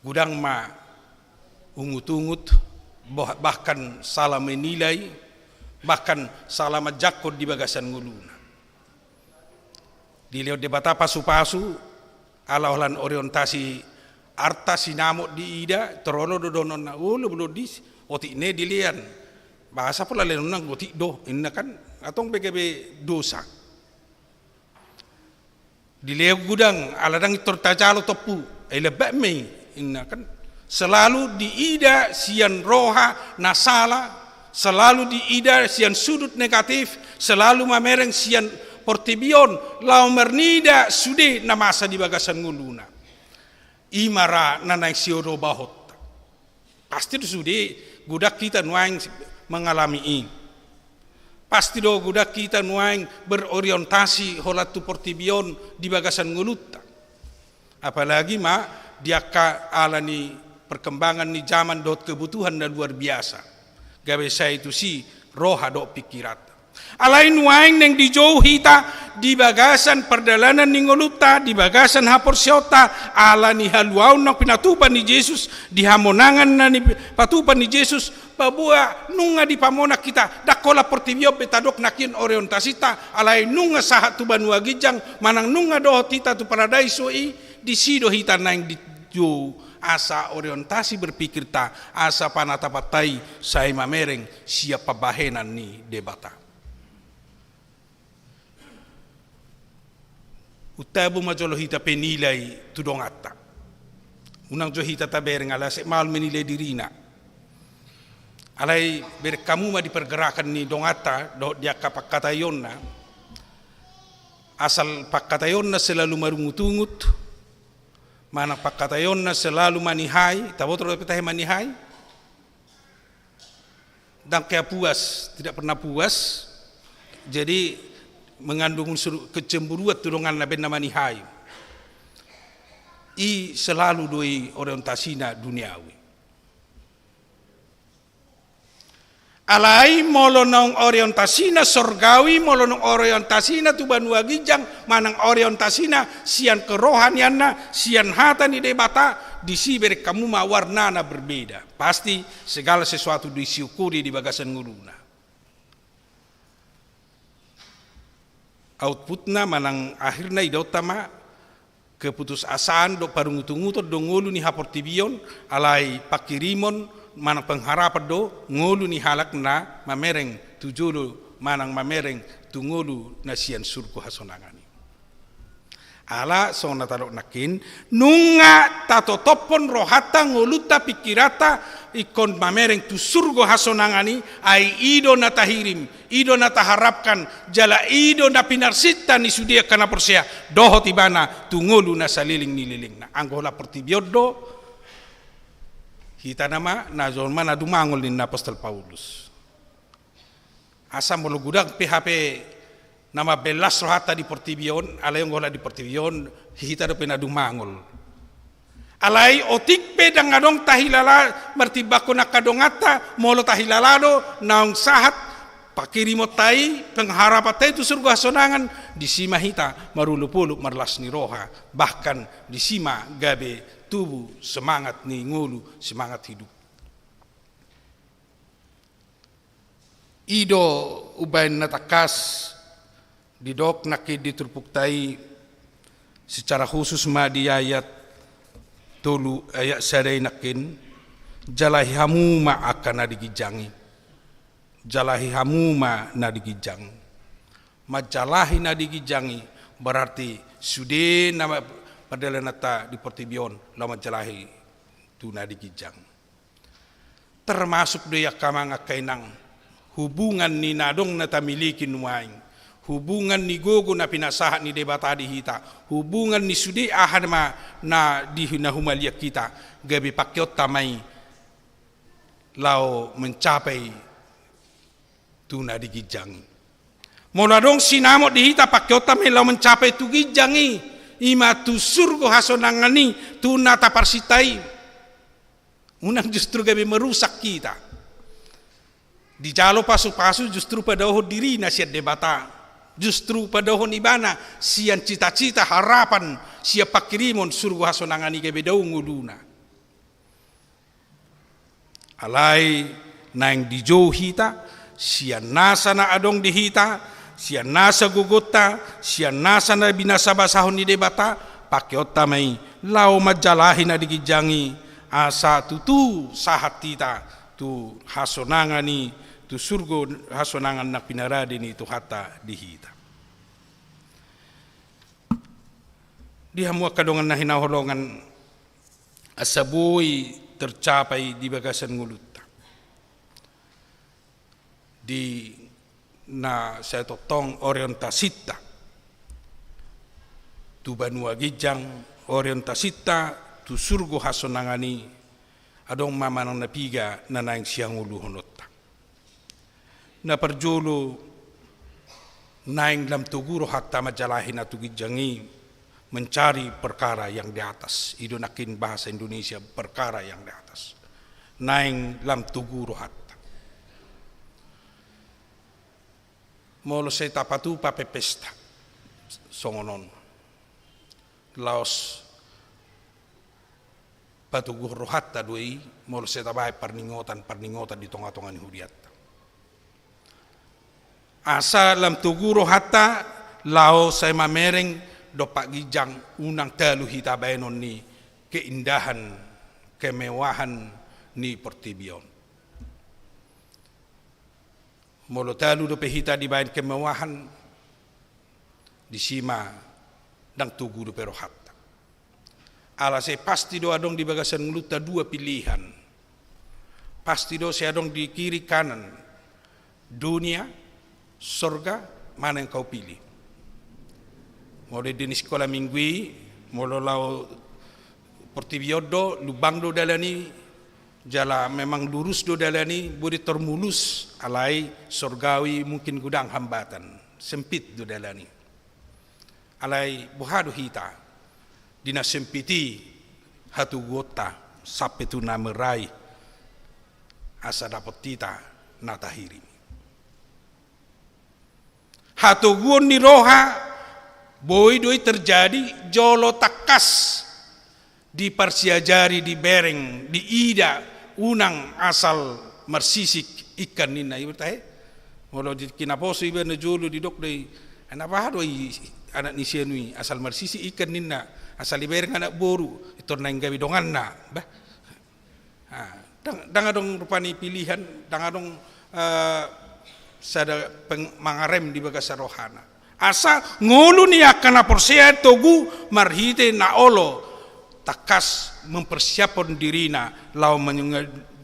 gudang ma ungut-ungut bahkan salah menilai bahkan salah majakot di bagasan nguluna dilihat debata pasu-pasu ala holan orientasi arta sinamo di ida terolo dodonon na ulo belum dis oti ne dilian bahasa pula lenonang oti do inna kan atong PGB dosa dilihat gudang aladang tortajalo topu lebak me inna kan selalu di ida sian roha nasala selalu di ida sian sudut negatif selalu mamereng sian Portibion lau mernida sude na masa di bagasan nguluna imara nanay siodo bahot pasti itu sude gudak kita nuaing mengalami ini pasti do gudak kita nuaing berorientasi holat tu Portibion di bagasan nguluta apalagi ma diaka alani perkembangan ni zaman dot kebutuhan dan luar biasa gawe saya itu si roha do pikirat alain waing neng dijauh hita di bagasan perdalanan ni ngoluta, di bagasan hapor siota, ala ni haluaw ng pinatupan ni Jesus, di hamonangan na ni patupan ni Jesus, babua nunga di pamona kita, dakola portibio betadok nakin orientasita, alay nunga sahat tu banua gijang, manang nunga doho tita tu paradaiso di sido hita naing di jo asa orientasi berpikir ta, asa panatapatai say mamereng siapa bahenan ni debata. Utabu majolo hita penilai tudong atta. Unang jo hita tabereng ala se mal menilai dirina. Alai berkamu ma di pergerakan ni dongata do dia kapakatayonna. Asal pakatayonna selalu marungut-ungut. Mana pakatayonna selalu manihai, tabotro petah manihai. Dan kaya puas, tidak pernah puas. Jadi mengandung unsur kecemburuan tulungan naben manihai. I selalu doi orientasina duniawi. Alai molo nong orientasina sorgawi, molo nong orientasina tu banua gijang, manang orientasina sian kerohanianna, sian hata ni debata, disiber kamu ma warnana berbeda. Pasti segala sesuatu disyukuri di bagasan nguluna. Outputna manang akhirna idotama keputusasaan do parungutungutor do ngulu ni haportibion, alai pakirimon, manang pengharapan do ngulu ni halak na mamereng tujulu manang mamereng tungulu na sian surku hasonangani. Ala sona tarok nakin nunga tato topon rohata nguluta pikirata ikon mamereng tu surgo hasonangani ai ido na tahirim, ido na taharapkan jala ido na pinarsita ni sudia kana persia doho tibana tungulu na saliling nililing na anggola pertibiodo. Hita nama na zon mana dumangol ni Apostol Paulus. Asam bolu gudang PHP nama belas rohata di Portibion, alay ngola di Portibion, hita do pena dumangol. Alay otik pe dang adong tahilala martibako nakadongata molo tahilalado naong sahat pakirimo tai pengharapat itu surga sonangan di sima hita marulu-pulu marlas ni roha, bahkan di sima gabe tubuh semangat ni ngulu, semangat hidup. Ido ubain natakas didok naki diturpuktai secara khusus ma di ayat tolu ayat sadai nakin jalahi hamuma akan nadigijangi. Jalahi hamuma nadigijang. Majalahi nadigijangi berarti sude nama padahal nata di Portibion lama jalahi tuna di Kijang. Termasuk dia kamang kainang hubungan ni nadong nata miliki nuaing, hubungan ni gogo na pinasahat ni debata di hita, hubungan ni sudi ahad ma na di humalia kita gabi pakyot tamai lao mencapai tuna di Kijang. Moladong sinamot di hita pakyot tamai lao mencapai tu Kijangi. Ima tu surgo hasonangani tu nata parsitai unang justru gabi merusak kita di jalo pasu-pasu justru padaho diri nasiat debata justru padaho nibana sian cita-cita harapan siap pakirimon surgo hasonangani gabi daung nguluna alai naing dijauh hita sian nasa na adong di hita sian nasa gugota, sian nasa na binasa basahon ni debata, pakiota may lau majalahi na digijangi asa tutu sahat tita tu hasonangan ni tu surgo hasonangan na pinaradi ni tu hata dihita. Di hamua kadongan na hinaholongan asaboy tercapai di bagasan nguluta. Di na saya totong orientasita tu banua gijang orientasita tu surgo hasonangani adong mamanang napiga na naing siyang uluhonota na perjolo naing lam tuguro hatta majalahin na tu gijangi mencari perkara yang di atas idonakin bahasa Indonesia perkara yang di atas naing lam tuguro hatta molo saya tapatu pape pesta songonon laos patuguh rohatta doi molo setabai parningotan di tonga-tonga ni huriatta asa lam tugu rohatta lao saya mamereng dopak gijang unang telu hita baenon ni keindahan kemewahan ni Portibion molo telu do pehita di baen kemewahan di sima dang tugu do perohatta ala se pasti do adong di bagasan nguluta dua pilihan pasti do se adong di kiri kanan dunia sorga mana yang kau pilih molo di sekolah minggui molo lau Portibiodo lubang do dalani jala memang lurus do dalani budi termulus alai sorgawi mungkin gudang hambatan sempit do dalani alai buhadu hita dina sempiti hatu gota sampai tu na merai asa dapat tita natahiri hatu gun ni roha boy doi terjadi jolo takas di parsiajari di bereng di ida unang asal mersisik ikan nina ibu tahe molo di kinaposo ibu na jolo di dok dei anapa doi anak ni sianui asal mersisik ikan nina asal ibereng anak boru itu nang gawi dongan na bah dang adong rupani pilihan dang adong sada mangarem di bagasa rohana asa ngulu ni akan aporsia togu marhite na olo takas mempersiapkan dirina lau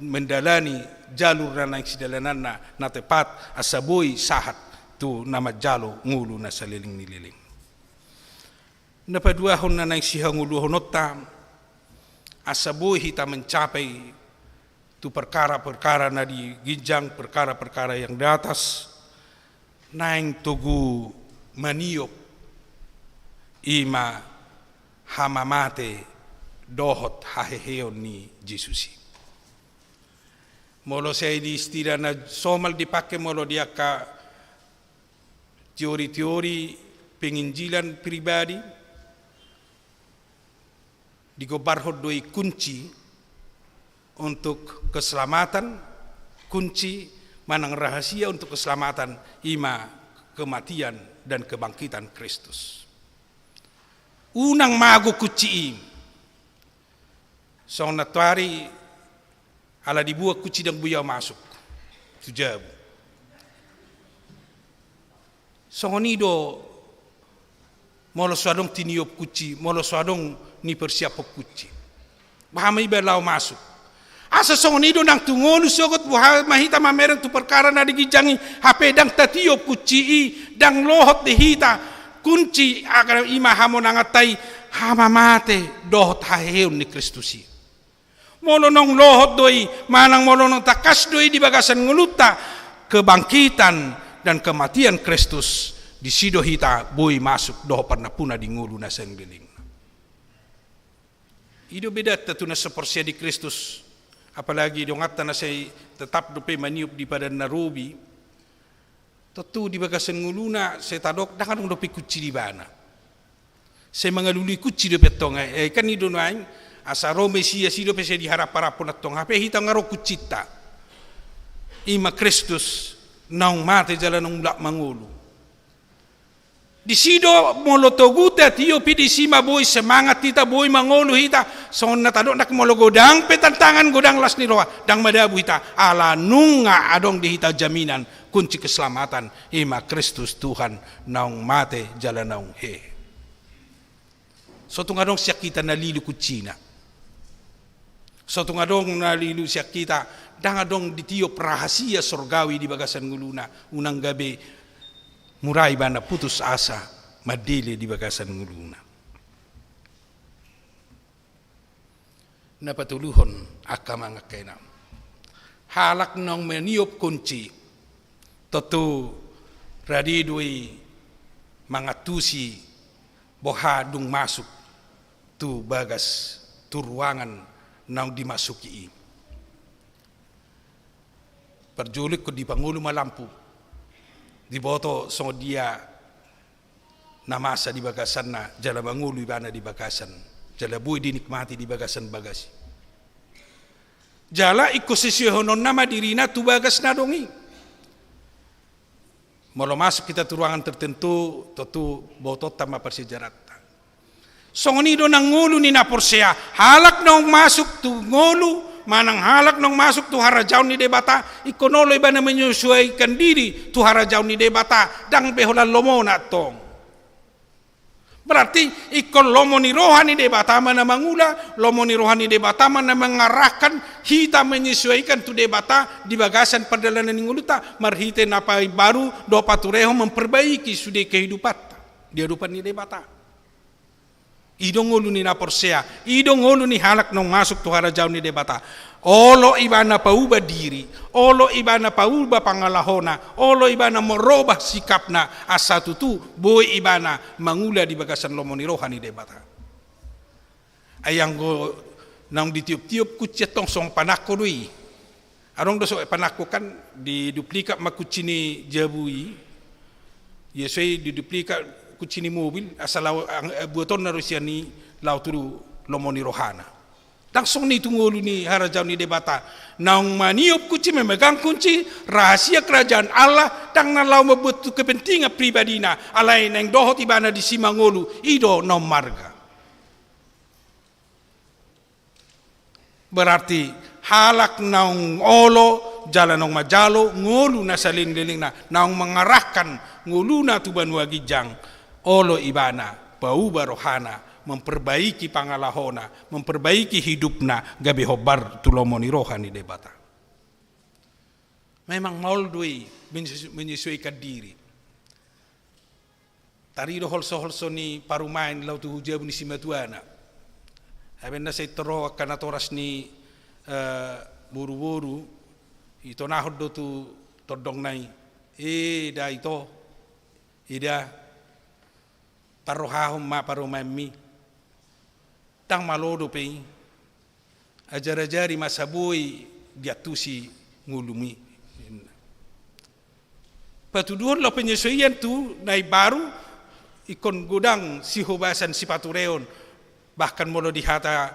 mendalani jalur na sidalanana na tepat asa boy sahat tu nama jalo ngulu na saliling nililing napadua hon na siha ngulu honota asaboy hita mencapai tu perkara-perkara na di ginjang perkara-perkara yang di atas naing tugu maniop ima hamamate dohot haheheon ni Jesusi molo saya di istilah na somal dipakai molo dia ka teori-teori penginjilan pribadi digobarhod doi kunci untuk keselamatan kunci manang rahasia untuk keselamatan ima kematian dan kebangkitan Kristus unang mago kuci song natuari ala dibuat kuci dan buaya masuk tujabu songonido molo suadong tiniop kuci molo suadong ni persiap kuci bahamai belau masuk asa songonido nang tungolu sogot buha mahita mamereng tu perkara na digijangi HP dang tatiop kuci dang lohot dihita kunci agar ima hamo nangatai hama mate dohot haheun ni Kristusi molo nong lohot doi manang molo nong takas doi di bagasan nguluta kebangkitan dan kematian Kristus di sido hita boy masuk doh pernah puna di ngulu na senggiling ido beda tatu na sepersia di Kristus apalagi dongata na say tetap dope maniup di pada narobi tentu di bagasan nguluna saya tadok dangan dope kuci di bana saya mengaluli kuci dope tonga kan ido naing asaro mesia sido pe saya diharap para punatong hape hita ngaro kucita ima Kristus naung mate jalan nung mulak mangulu di sido molotoguta tiyo pidi sima boy semangat kita boy mangolo hita son natadok nak molo godang petantangan godang las ni roa dang madabu hita ala nunga adong di hita jaminan kunci keselamatan ima Kristus Tuhan naung mate jalan naung he so tungadong siya kita nalilu kucina so tungadong nalilu siya kita dang adong ditiup rahasia sorgawi di bagasan nguluna unang gabi murai bana putus asa madile di bagasan nguluna napatuluhon akam angakena halak nong meniup kunci tentu radidui mangatusi bohadung masuk tu bagas tu ruangan nang dimasuki perjulik ko di Pangulo Malampu di boto so dia namasa di bagasan na jala mangulu ibana di bagasan jala bui dinikmati di bagasan bagasi jala ikosesihonon nama dirina tu bagas na dongi mau masuk kita tu ruangan tertentu tentu botot tama persejarat songoni do nang ngulu ni naporsea halak nong masuk tu ngulu manang halak nong masuk tu harajau ni debata ikonolo ibana menyesuaikan diri tu harajau ni debata dang beholan lomona tong berarti ikon lomoni rohani debata mana mangula lomoni rohani debata mana mengarahkan hita menyesuaikan tu debata di bagasan perjalanan nguluta marhite napai baru do patureho memperbaiki sudah kehidupan dia rupan ni debata idong ulu ni naporsea idong ulu ni halak nong masuk tu harajau ni debata olo ibana pauba diri olo ibana pauba pangalahona olo ibana merubah sikapna asa tutu boy ibana mangula di bagasan lomoni rohani debata ayang go nang ditiup-tiup kucet tong song panako dui arong do so panako kan di duplikat makucini jabui yesoi di duplikat kucini mobil asal buaton na Rusia ni lau turu lomoni rohana langsung ni tunggulu ni harajau ni debata naung maniop kunci memegang kunci rahasia kerajaan Allah tang nalau membuat kepentingan pribadina alai neng dohot ibana di simangolu ido nom marga berarti halak naung olo jalan nong majalo ngolu na saling liling na naung mengarahkan ngulu na tuban wagijang olo ibana bau barohana memperbaiki pangalahona, memperbaiki hidupna gabe hobar tulomoni rohani debata. Memang maul menyesuaikan diri. Tarido holso ni parumain lau tu hujabu ni simatuana. Haben na say toro kanatoras ni buru-buru ito nahod do tu todong nai. Da ito ida parohahom ma parumain mi. Tang malodo pe ajar-ajari masabui diatusi ngulumi patuduhon lo penyesuaian tu nai baru ikon gudang si hobasan si patureon bahkan molo dihata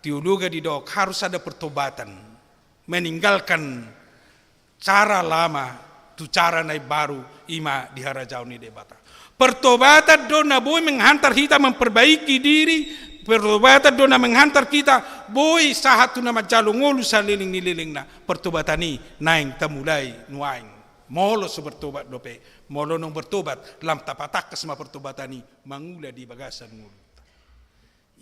teologa di dok harus ada pertobatan meninggalkan cara lama tu cara nai baru ima di harajau ni debata pertobatan dona boy menghantar kita memperbaiki diri pertobatan dona menghantar kita boy sahat tu nama jalo ngolu saliling nililing na pertobatan ni naing tamulai nuaing molo so bertobat dope molo nong bertobat lam tapatak kesma pertobatan ni mangula di bagasan ngulu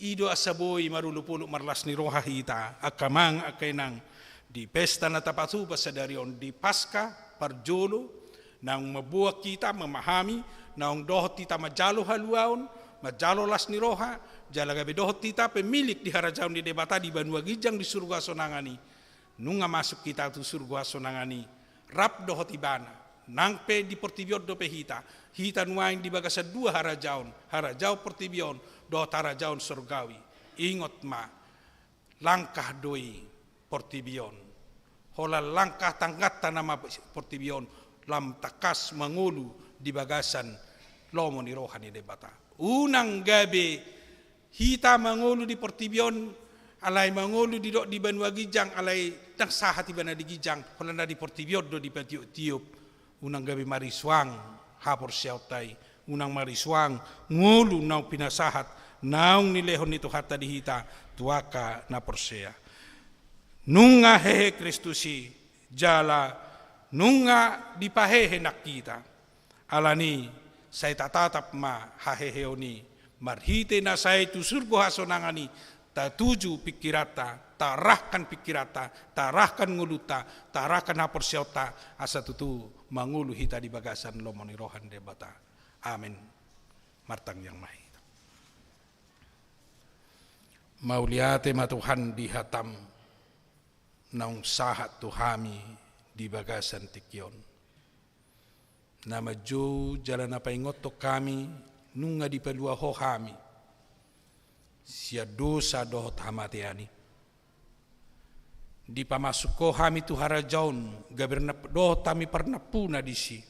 ido asaboy marulupulu marlas ni roha hita akamang akainang di pesta na tapatu pasadarion di Paskah parjolo nang mabuak kita memahami nang dohot kita majalo haluaon majalo las ni roha jalaga bedohot kita pemilik di harajau ni debata di Banua Gijang di surga sonangani nunga masuk kita tu surga sonangani rap dohot ibana nang pe di portibion dope hita nuaing di bagasa dua harajau portibion dohot harajaun surgawi ingot ma langkah doi portibion hola langkah tanggat tanama portibion lam takas mangulu di bagasan lomo ni rohani debata unang gabe hita mangulu di portibion alai mangulu di dok di Banua Gijang alai tang sahat ibana di Gijang holanda di portibion do di tiup unang gabe mariswang hapor siautai unang mariswang ngulu nau pinasahat naung nilehon itu hatta di hita tuaka na porsea nunga hehe Kristusi jala nunga dipahehe nak kita alani saya tatap ma haheheoni marhite na saya tu surga hasonangani ta tuju pikirata tarahkan pikirata tarahkan nguluta tarahkan haporsiota asa tutu mangulu hita di bagasan lomoni rohan debata amin martang yang mahi mauliate matuhan di hatam naung sahat tuhami di bagasan tikyon nama jo jalan apa ingotok kami nunga di pelua hohami sia dosa dohot hamatiani di pamasuko hami tu harajaun gaberna dohot kami pernah puna disi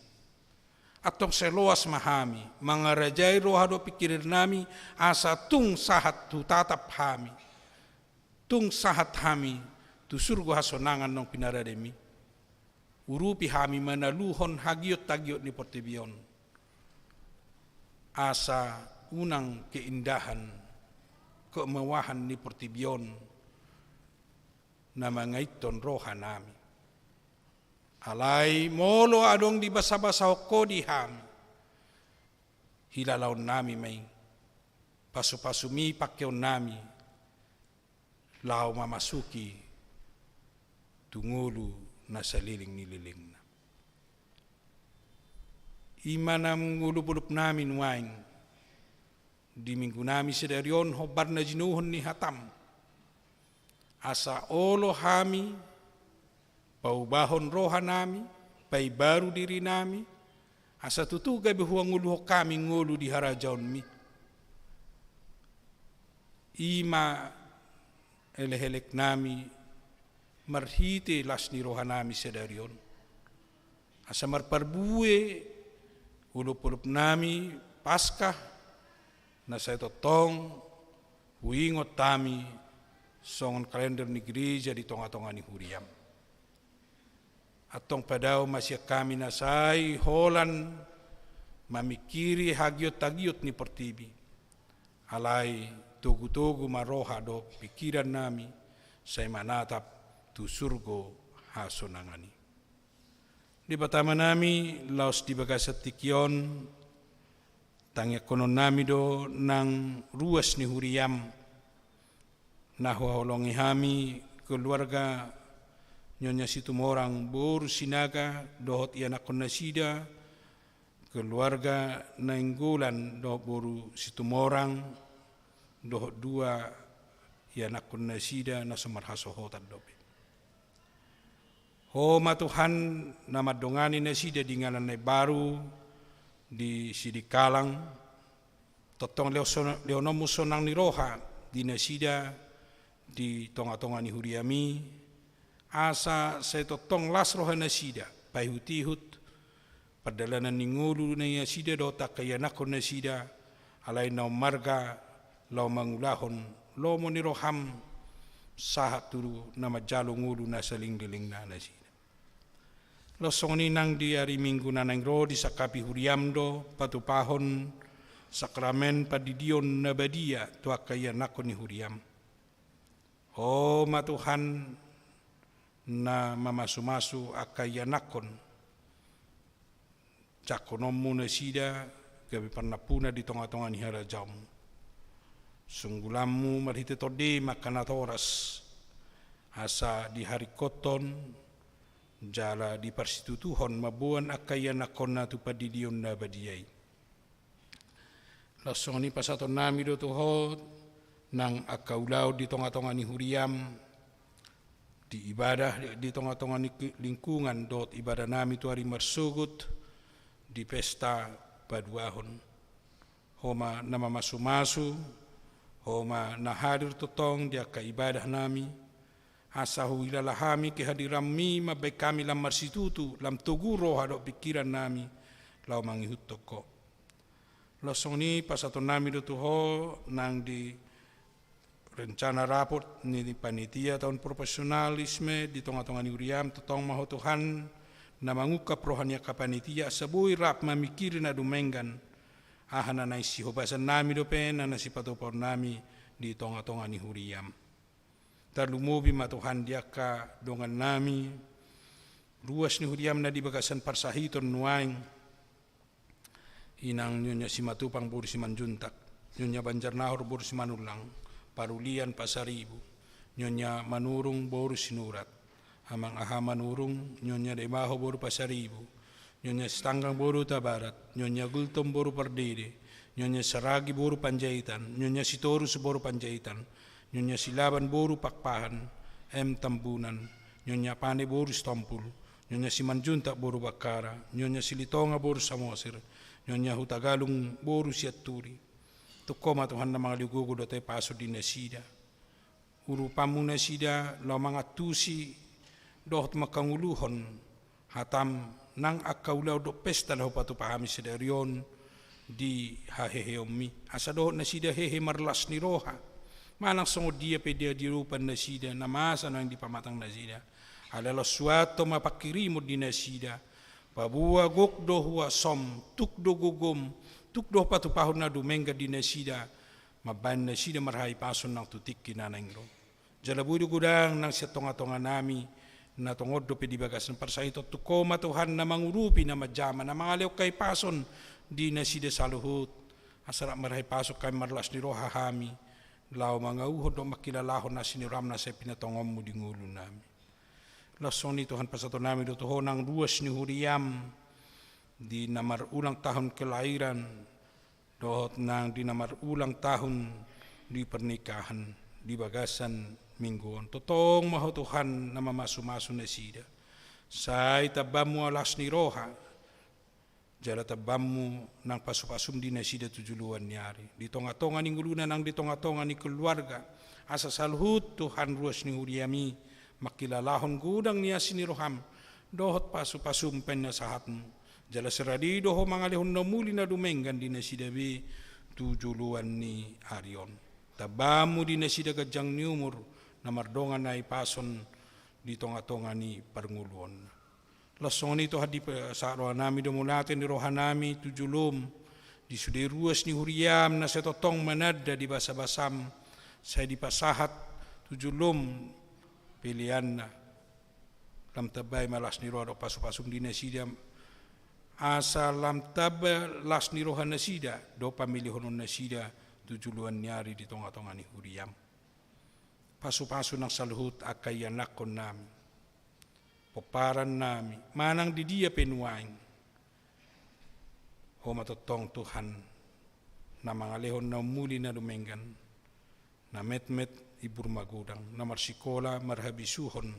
atong seloas mahami, mangarajai roha do pikirin nami, asa tung sahat tu tatap hami, tung sahat hami, tu surga hasonangan nong pinarademi, urupi hami manaluhon hagiot tagiot ni portibion, asa unang keindahan, kemewahan ni portibion, na mangaiton roha nami. Alai molo adong di basa-basa ko di ham. Hilalaw nami may pasu-pasumi pakyaw nami. Lao mamasuki tungulu na saliling nililing na. Ima na mngulupulup namin waing. Di minggu nami sedarion hobar na jinuhon ni hatam. Asa olo hami paubahon roha nami, pai baru diri nami, asa tutuga bihuang uluho kami ngulu di harajaon mi. Ima elehelek nami, marhite lasni roha nami sedarion. Asa marparbue, ulup-ulup nami, paskah, nasa totong, huingot tami, songon kalender ni gereja di tonga-tonga ni huriam. Atong padaw masya kami nasay holan mamikiri hagiot-tagiot ni portibi. Alay tugu-tugu maroha do pikiran nami say manatap tu surgo hasonangani. Di batama nami laos di bagasat tikyon tangya konon nami do nang ruas ni huriam nahuaholongi hami keluarga Nyonya Situmorang Bor Sinaga dohot ianak nasida keluarga nainggolan dohot boru Situmorang dohot dua ianak nasida na samarhasohotan dobe. Homa Tuhan nama dongani nasida di ngalan baru di Sidikalang totong leonomu sonang ni roha di nasida di tonga-tonga ni huriami. Asa saya totong las roha nasida pahutihut perdalanan ningulu na nasida do takayanakon nasida alay na marga law mangulahon lo mo ni roham sahat turu na majalo ngulu na saling-liling na nasida. Losong ni nang di hari minggu na nang rodi sa kapihuriam do patupahon sakramen padidion na badia tu akayanakon ni huriam. Oh matuhan na mamasu-masu akayanakon cakonomu nasida gabi parnapuna di tonga-tonga ni harajam sunggulamu marhite tode makanatoras asa di hari koton jala di parstitutuhon mabuan akayanakon na tu padidion na badiyai lasong ni pasaton nami do tuhot nang akaulau di tonga-tonga ni huriam di ibadah di tonga-tonga lingkungan dot ibadah nami tu hari marsugut di pesta paduahon homa nama masu-masu homa na hadir totong dia ka ibadah nami asa huilalahami ke hadiram mi mabai kami lam marsitutu lam tuguro hado pikiran nami lau mangihut toko losong ni pasaton nami do tuho nang di rencana raport ni panitia tahun profesionalisme di tonga-tonga ni uriam totong maho Tuhan na mangukap rohania ka panitia sabui rap mamikirin adu menggan ahana na isi hobasan nami do pen na sipatopor nami di tonga-tonga ni huriam tarlumubi ma Tuhan dia ka dongan nami ruas ni huriam na di bagasan parsahiton nuaing inang nyonya simatupang buru simanjuntak nyonya Banjarnahor buru simanulang Parulian Pasaribu, Nyonya Manurung Boru Sinurat, Amang Aha Manurung, Nyonya Demaho Boru Pasaribu, Nyonya Stanggang Boru Tabarat, Nyonya Gultom Boru Pardede, Nyonya Saragi Boru Panjaitan, Nyonya Sitorus Boru Panjaitan, Nyonya Silaban Boru Pakpahan, M Tambunan, Nyonya Pane Boru Stompul, Nyonya Simanjuntak Boru Bakara, Nyonya Silitonga Boru Samosir, Nyonya Hutagalung Boru Siaturi, tukoma Tuhan na mga ligugo do tayo paso di nasida. Urupamu nasida lo mga tusi dohot makanguluhon hatam nang akaulau do pesta lahu patu pahami sedarion di haheheomi asa do na sida hehe marlas ni roha manang songod dia pedia dirupan na sida namasa nang di pamatang na sida alala suato mapakirimu di na sida pabua gokdo huwa som tukdo gugum tukdo patu pahun na dumenga di na sida maban na sida marhai pason nang tutik kinanangro jalabudu gudang nang siatonga-tonga nami na tungod do pedi bagas ng parsaito tukoma Tuhan na mangurupi na madyaman na mga leok kay pason di na sida saluhut asarap marahay pasok kay marlas ni roha hami lao mga uhod do makilalahon na siniram na sa pinatongom mo di ngulo nami lason ni Tuhan pasato nami do toho ng ruas ni Huriam di namar ulang tahun kelahiran dohot nang di namar ulang tahun di pernikahan di bagasan mingguon totong maho Tuhan na mamasu-masu na sida say tabamu alas ni roha jala tabamu nang pasupasum di na sida tujuluan niari di tonga-tonga ni ngulunan nang di tonga-tonga ni keluarga asa salhut Tuhan ruas ni Huriami makilalahon gudang niya siniroham dohot pasupasum pen na sahatmu jala seradi doho mangalihon na muli na dumenggan di na sida bi tujuluan ni Arion tabamu di na sida gajang ni umur na mardongan na ipason di tonga-tonga ni Parnguluon. Lasong nito hadi sa roha nami dumulatin ni roha nami tujulum di sudiruas ni Huriam na sa totong manada di basa-basam sa di pasahat tujulum pilihan na lamtabay malas ni roha pasupasum di nasida asa lamtabay las ni roha nasida do pamilihon nasida tujuluan niari di tonga-tonga ni Huriam. Pasu-pasu ng saluhut akay anak ko nami. Paparan nami. Manang di dia penuaing. Ho matotong Tuhan na mga lehon na muli na dumenggan. Na met-met ibur magudang. Na marsikola marhabisuhon.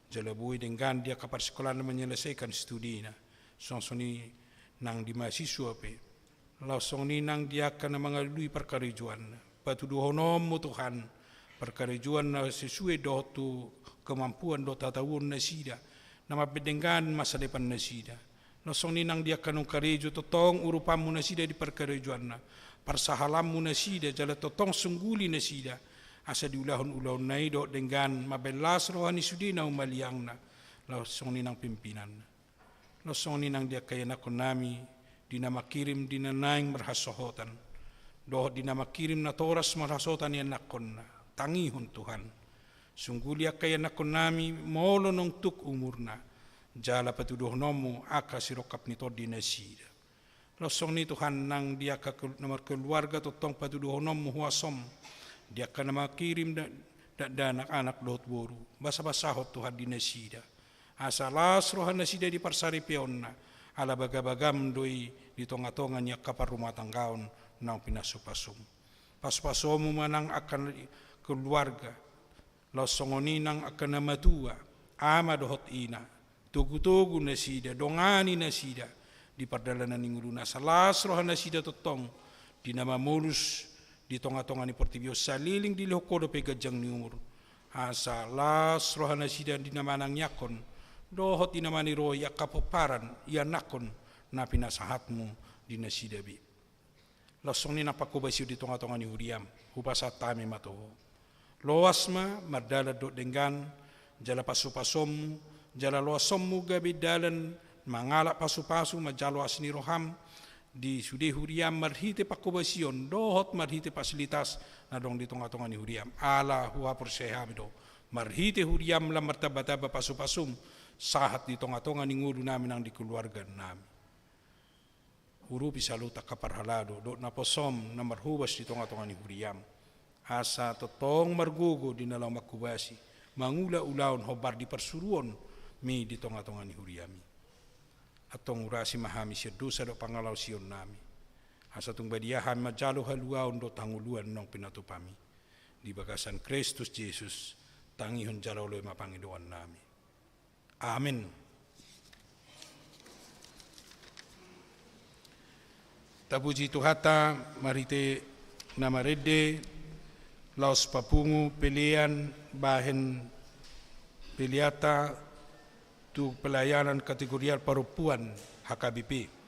Jalabuhi dengan dia kaparsikola na menyelesaikan studi na. Songsoni nang di mahasiswa pe. Langsung ni nang dia akan na mga lui perkarijuan. Patuduhonom mo Tuhan. Perkarijuan na sesuai dotu kemampuan do tatawun na sida na mapedenggan masa depan na sida nosong ninang dia kanong karejo totong urupamu na sida di perkarijuan na parsahalammu na sida jala totong sungguli na sida asa diulahon-ulahon na ido dengan mabelas rohani sudina umaliang na nosong ninang pimpinan nosong ninang dia kaya nakon nami di na makirim di na naing marhasohotan doh di na makirim na toras marhasotan yan nakon na tangihon Tuhan. Sunggulia kaya nakon nami molo nong tuk umurna. Jala patuduh nomu aka sirokap nito di nasida. Losong ni Tuhan nang dia nomor keluarga totong patuduh nomu huasom. Dia ka na makirim da anak-anak lot boru. Basa-basahot Tuhan di nasida. Asalas rohan nasida di parsari peonna. Ala bagabagam doi di tonga-tonga niya kaparumatanggaon nang pinasupasum. Paspasomu manang akan keluarga losongoni nang akan namatua ama dohot ina tugu-tugu nasida dongani nasida di pardalanan ninguluna salas rohan nasida totong di nama mulus di tonga-tonga ni portibio saliling di lehoko do pegajang ni umur asa las rohan nasida di nama nang yakon dohot di nama ni roya kapoparan ia nakon na pinasahatmu di nasida bi losong ni napakubasiu di tonga-tonga ni Huriam hupasa tami matoho loasma mardala do dengan jala pasu-pasom jala loasommu gabi dalan mangala pasu-pasu majalo asni roham di sude Huriam marhite pakubasion dohot marhite fasilitas na dong di tonga-tonga ni Huriam ala huwa perseham do marhite Huriam lam martaba-taba pasu-pasum sahat di tonga-tonga ni ngulu namin ang di keluarga namin hurupi saluta kaparhalado do naposom na marhubas di tonga-tonga ni Huriam asa totong margugo di nalang makubasi mangula-ulaon hobar di persuruan mi di tonga-tonga ni Huriami atong urasi mahami siya dosa do pangalaw siyon nami asa tung badiyahan majalo haluaon do tanguluan nong pinatupami di bagasan Kristus Jesus tangihon jalaw loy mapangidoan nami amen. Tabuji tuhata marite namarede laos papungu pilihan bahen piliata untuk pelayanan kategori perempuan HKBP.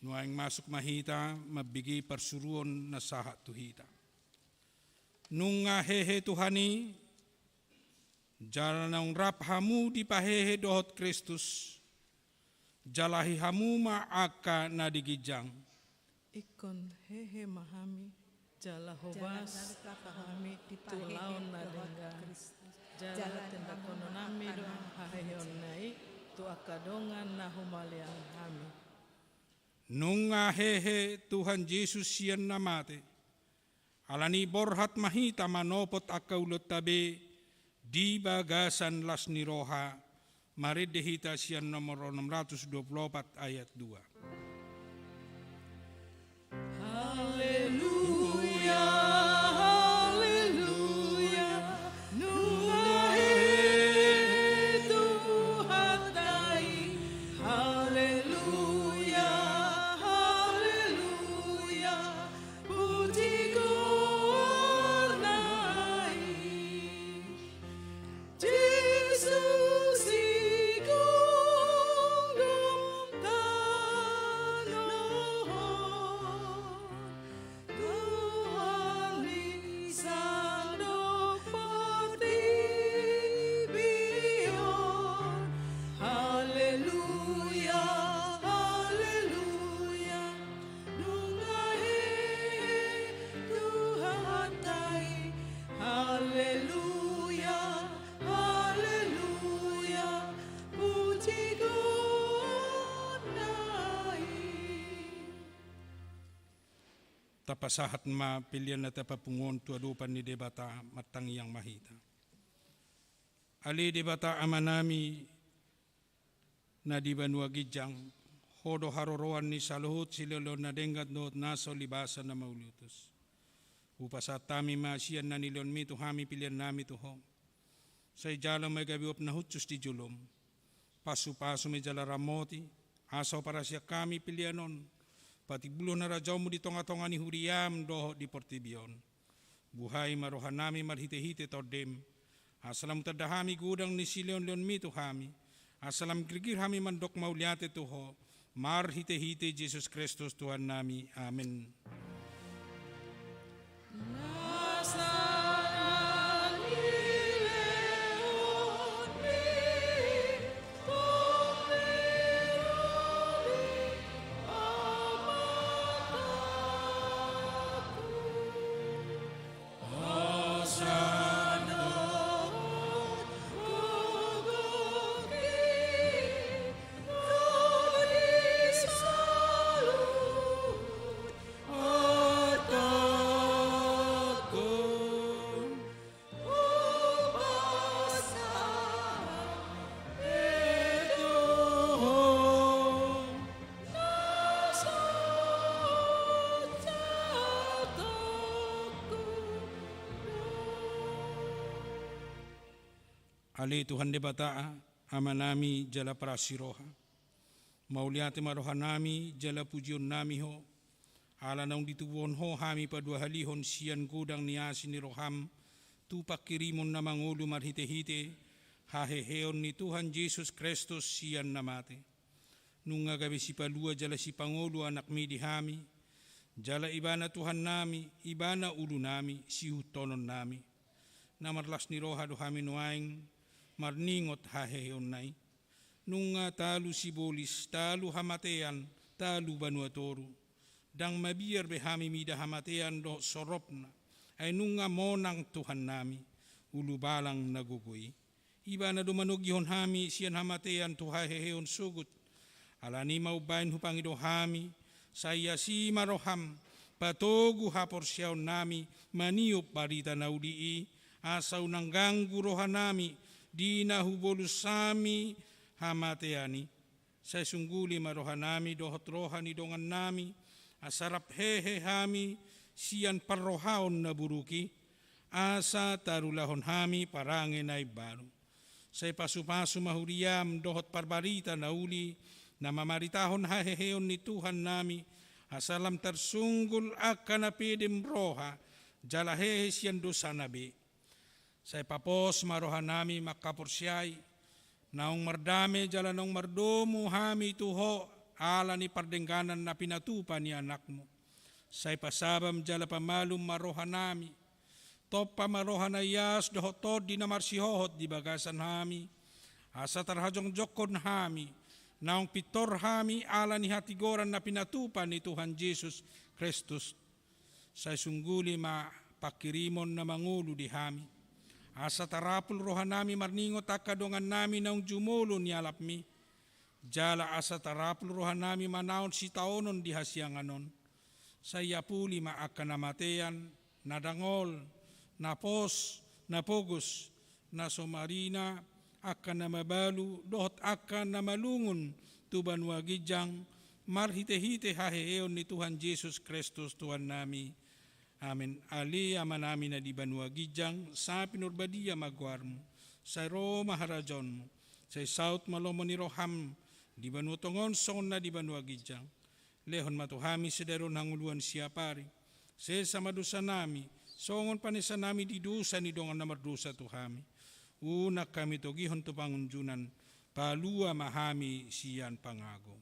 Nuaing masuk mahita, mabigi persuruan na sahat tuhita. Nunga hehe Tuhani, jalan naung rap hamu di pahehe dohot Kristus, jalahi hamu maaka na digijang. Ikon hehe mahami, jala hobas kahami tulaon na denggan. Jala tenda kono nami doang haheon nai, tu akadongan na humaliang hami. Nunga hehe Tuhan Yesus sian namate, alani borhat mahita manopot akaulot tabe, di bagasan las niroha, maridehita sian nomor 624 ayat 2. Haleluya, haleluya, nunga hehe Tuhan dai, haleluya, haleluya, puji kornai, Yesus ikunggong tanohon, Tuhan isandok pertibion, haleluya, haleluya, nunga hehe Tuhan dai, haleluya, haleluya, puji kornai. Tapasahat ma pilihan na tapapungon tuadupan ni debata matang yang mahita. Ali debata amanami na di banua gijang, hodo haroroan ni saluhut silolo na denggat noot naso libasa na maulutus. Upasat tami maasian na nilon mi tuhami pilihan nami tuho. Say jala may gabiop na hutsus di julom. Pasu-pasu may jala ramoti, asaw para siya kami pilihanon. Pati bulo na rajaw mo di tonga-tonga ni huriyam doho di portibion. Buhay marohan nami marhite-hite tordem. Asalam tadahami gudang ni silion-lion mi tuhami. Asalam grigir hami mandok mauliate tuho. Marhite-hite Jesus Kristus Tuhan nami. Amen. Ali Tuhan de bataa, amanami jala prasiroha. Mauliate maroha nami jala pujion nami ho. Ala naung ditubuhon ho hami padua halihon sian gudang niasi ni roham. Tupak kirimon na mangulu marhite-hite. Haheheon ni Tuhan Yesus Kristus sian namate. Nunga gabi si palua jala si pangulu anak mi di hami. Jala ibana Tuhan nami, ibana ulu nami, si hutonon nami. Namarlas ni roha do hami nuaing. Marningot haheon nai. Nunga talu sibolis, talu hamatean, talu banuatoru. Dang mabiar behami mida hamatean do soropna. Ay nunga monang Tuhan nami, ulu balang nagugui. Iba na dumanugihon hami, siyan hamatean tu haheon sugut. Alani maubain hupangido hami, saya si maroham, patogu hapor siyaw nami, maniup barita naudii, asaw nang ganggu roha nami, di nahubolus sami hamateani. Saya sungguli maroha nami, dohot roha ni dongan nami, asarap hehe hami, siyan parrohaon na buruki, asa tarulahon hami parangin ay baru. Saya pasu-pasu mahuriam dohot parbarita na uli, na mamaritahon haheheon ni Tuhan nami, asalam tersunggul akan apidem roha, jala hehe siyan dosa nabi. Saya papos maroha nami makaporsyay, naong mardame jala nong mardomu hami tuho, ala ni pardengganan na pinatupa ni anakmu. Say pasabam jala pamalum marohanami, topa marohanayas dohotod di namarsihohot di bagasan hami, asa tarhajong jokon hami, naong pitor hami ala ni hatigoran na pinatupa ni Tuhan Yesus Kristus. Say sungguli mapakirimon na mangulo di hami, asa tarapul rohanami marningot akadongan nami naong jumulo ni alapmi, jala asa tarapul rohanami manaon si taonon di hasianganon. Saya puli maakan namatean, nadangol, napos, napogus, na somarina, akan na mabalu, dohot akan na malungun, tuban wagijang, marhite-hite haheon ni Tuhan Yesus Kristus Tuhan nami. Amin. Ali aman namin na di banwagijang, sa pinurbadia magwarmo, sa Roma harajon, sa South Malomo ni Roham, di banutongon son na di banwagijang. Lehon matuhami sederon hanguluan siya pari. Sa madusa nami, songon panisa nami di dusa ni dongan na mardusa tuhami. Una kami togihon to pangunjunan, palua mahami siyan pangago.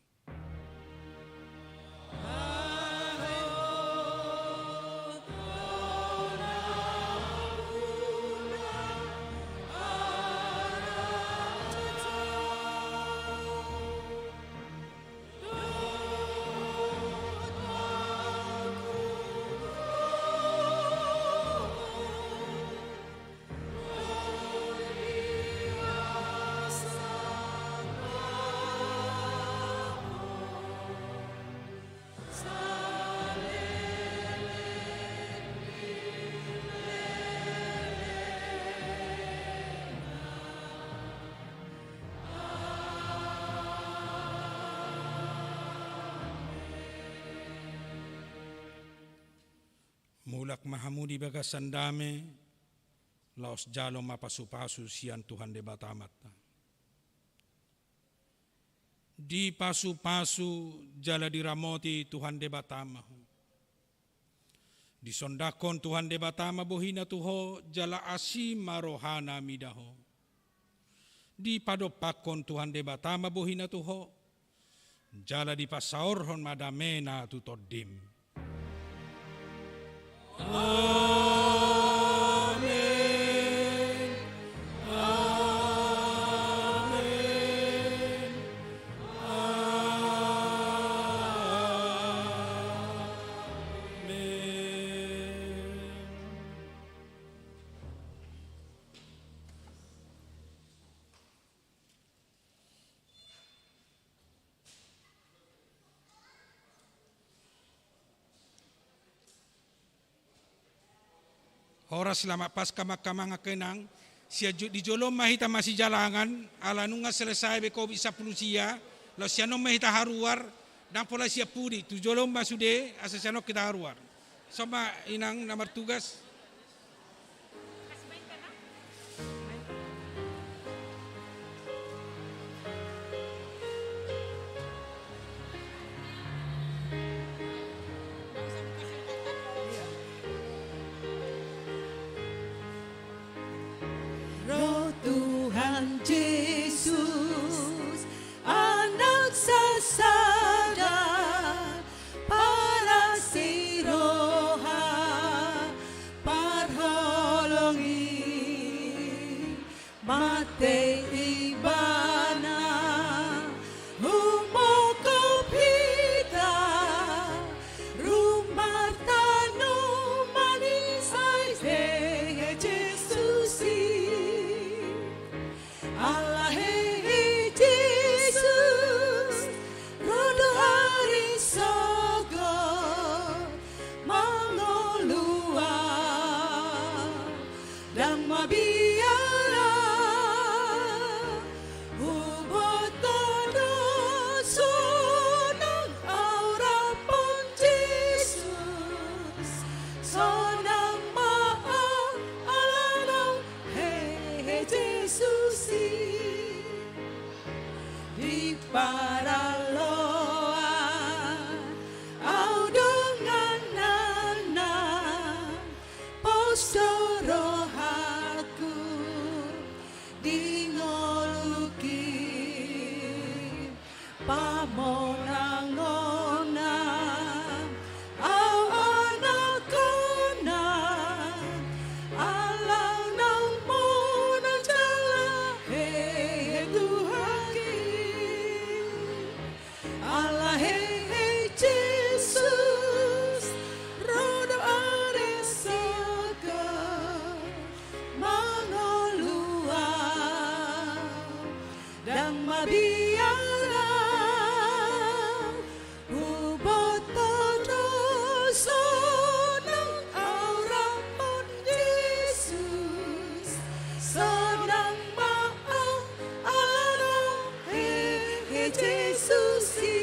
Mulak mahamudi bagasan dame, laos jalo mapasupasu siyan Tuhan de batamat. Di pasu-pasu jala diramoti Tuhan de batamahu. Di sondakon Tuhan de batama bohina tuho jala asim marohana midaho. Di padopakon Tuhan de batama bohina tuho jala di pasaorhon madamena tutodim. Amen. Amen. Amen. Horas lama pas kamang kenang, siya di jolom mahita masih jalangan, ala nunga selesai beko bisa pulusia, lo siya nung mahita haruar, dan pola siya pudi, tu jolom masude, asa siya nung kita haruar. Sama inang namar tugas. Roh Tuhan Yesus, anak sasada, para siroha, parholongi, mate ibana, humoko pita, rumah tanu manisai Yesus. Allah Jesus, rodo hari sogo, mangolua, dan mabiara, ubotono sonang aura pon Jesus, sonang maa alanang he Jesus. Di paraloa au dengan nana postoro haku di ngoluki pamona susi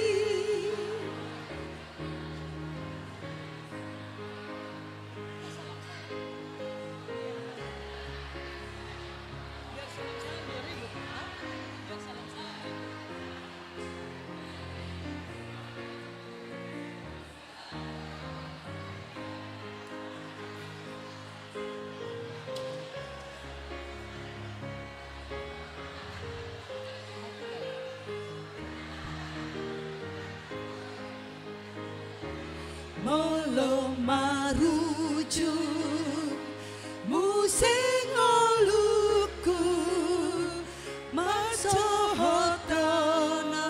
molo maruju musing oluku masohotona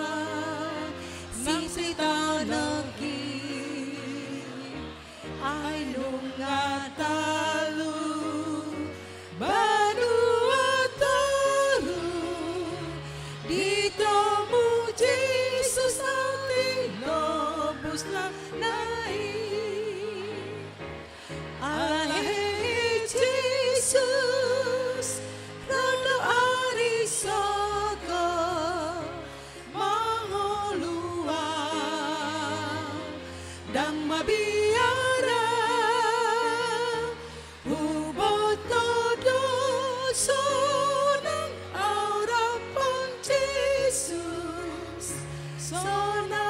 sisitaneki ainung ngatalu banuataru ditomu Jesus ati nobus lanai Ahe Jesus Rando arisogo Mangolua Dang mabiara Uboto doso Nang aura pon Jesus Sona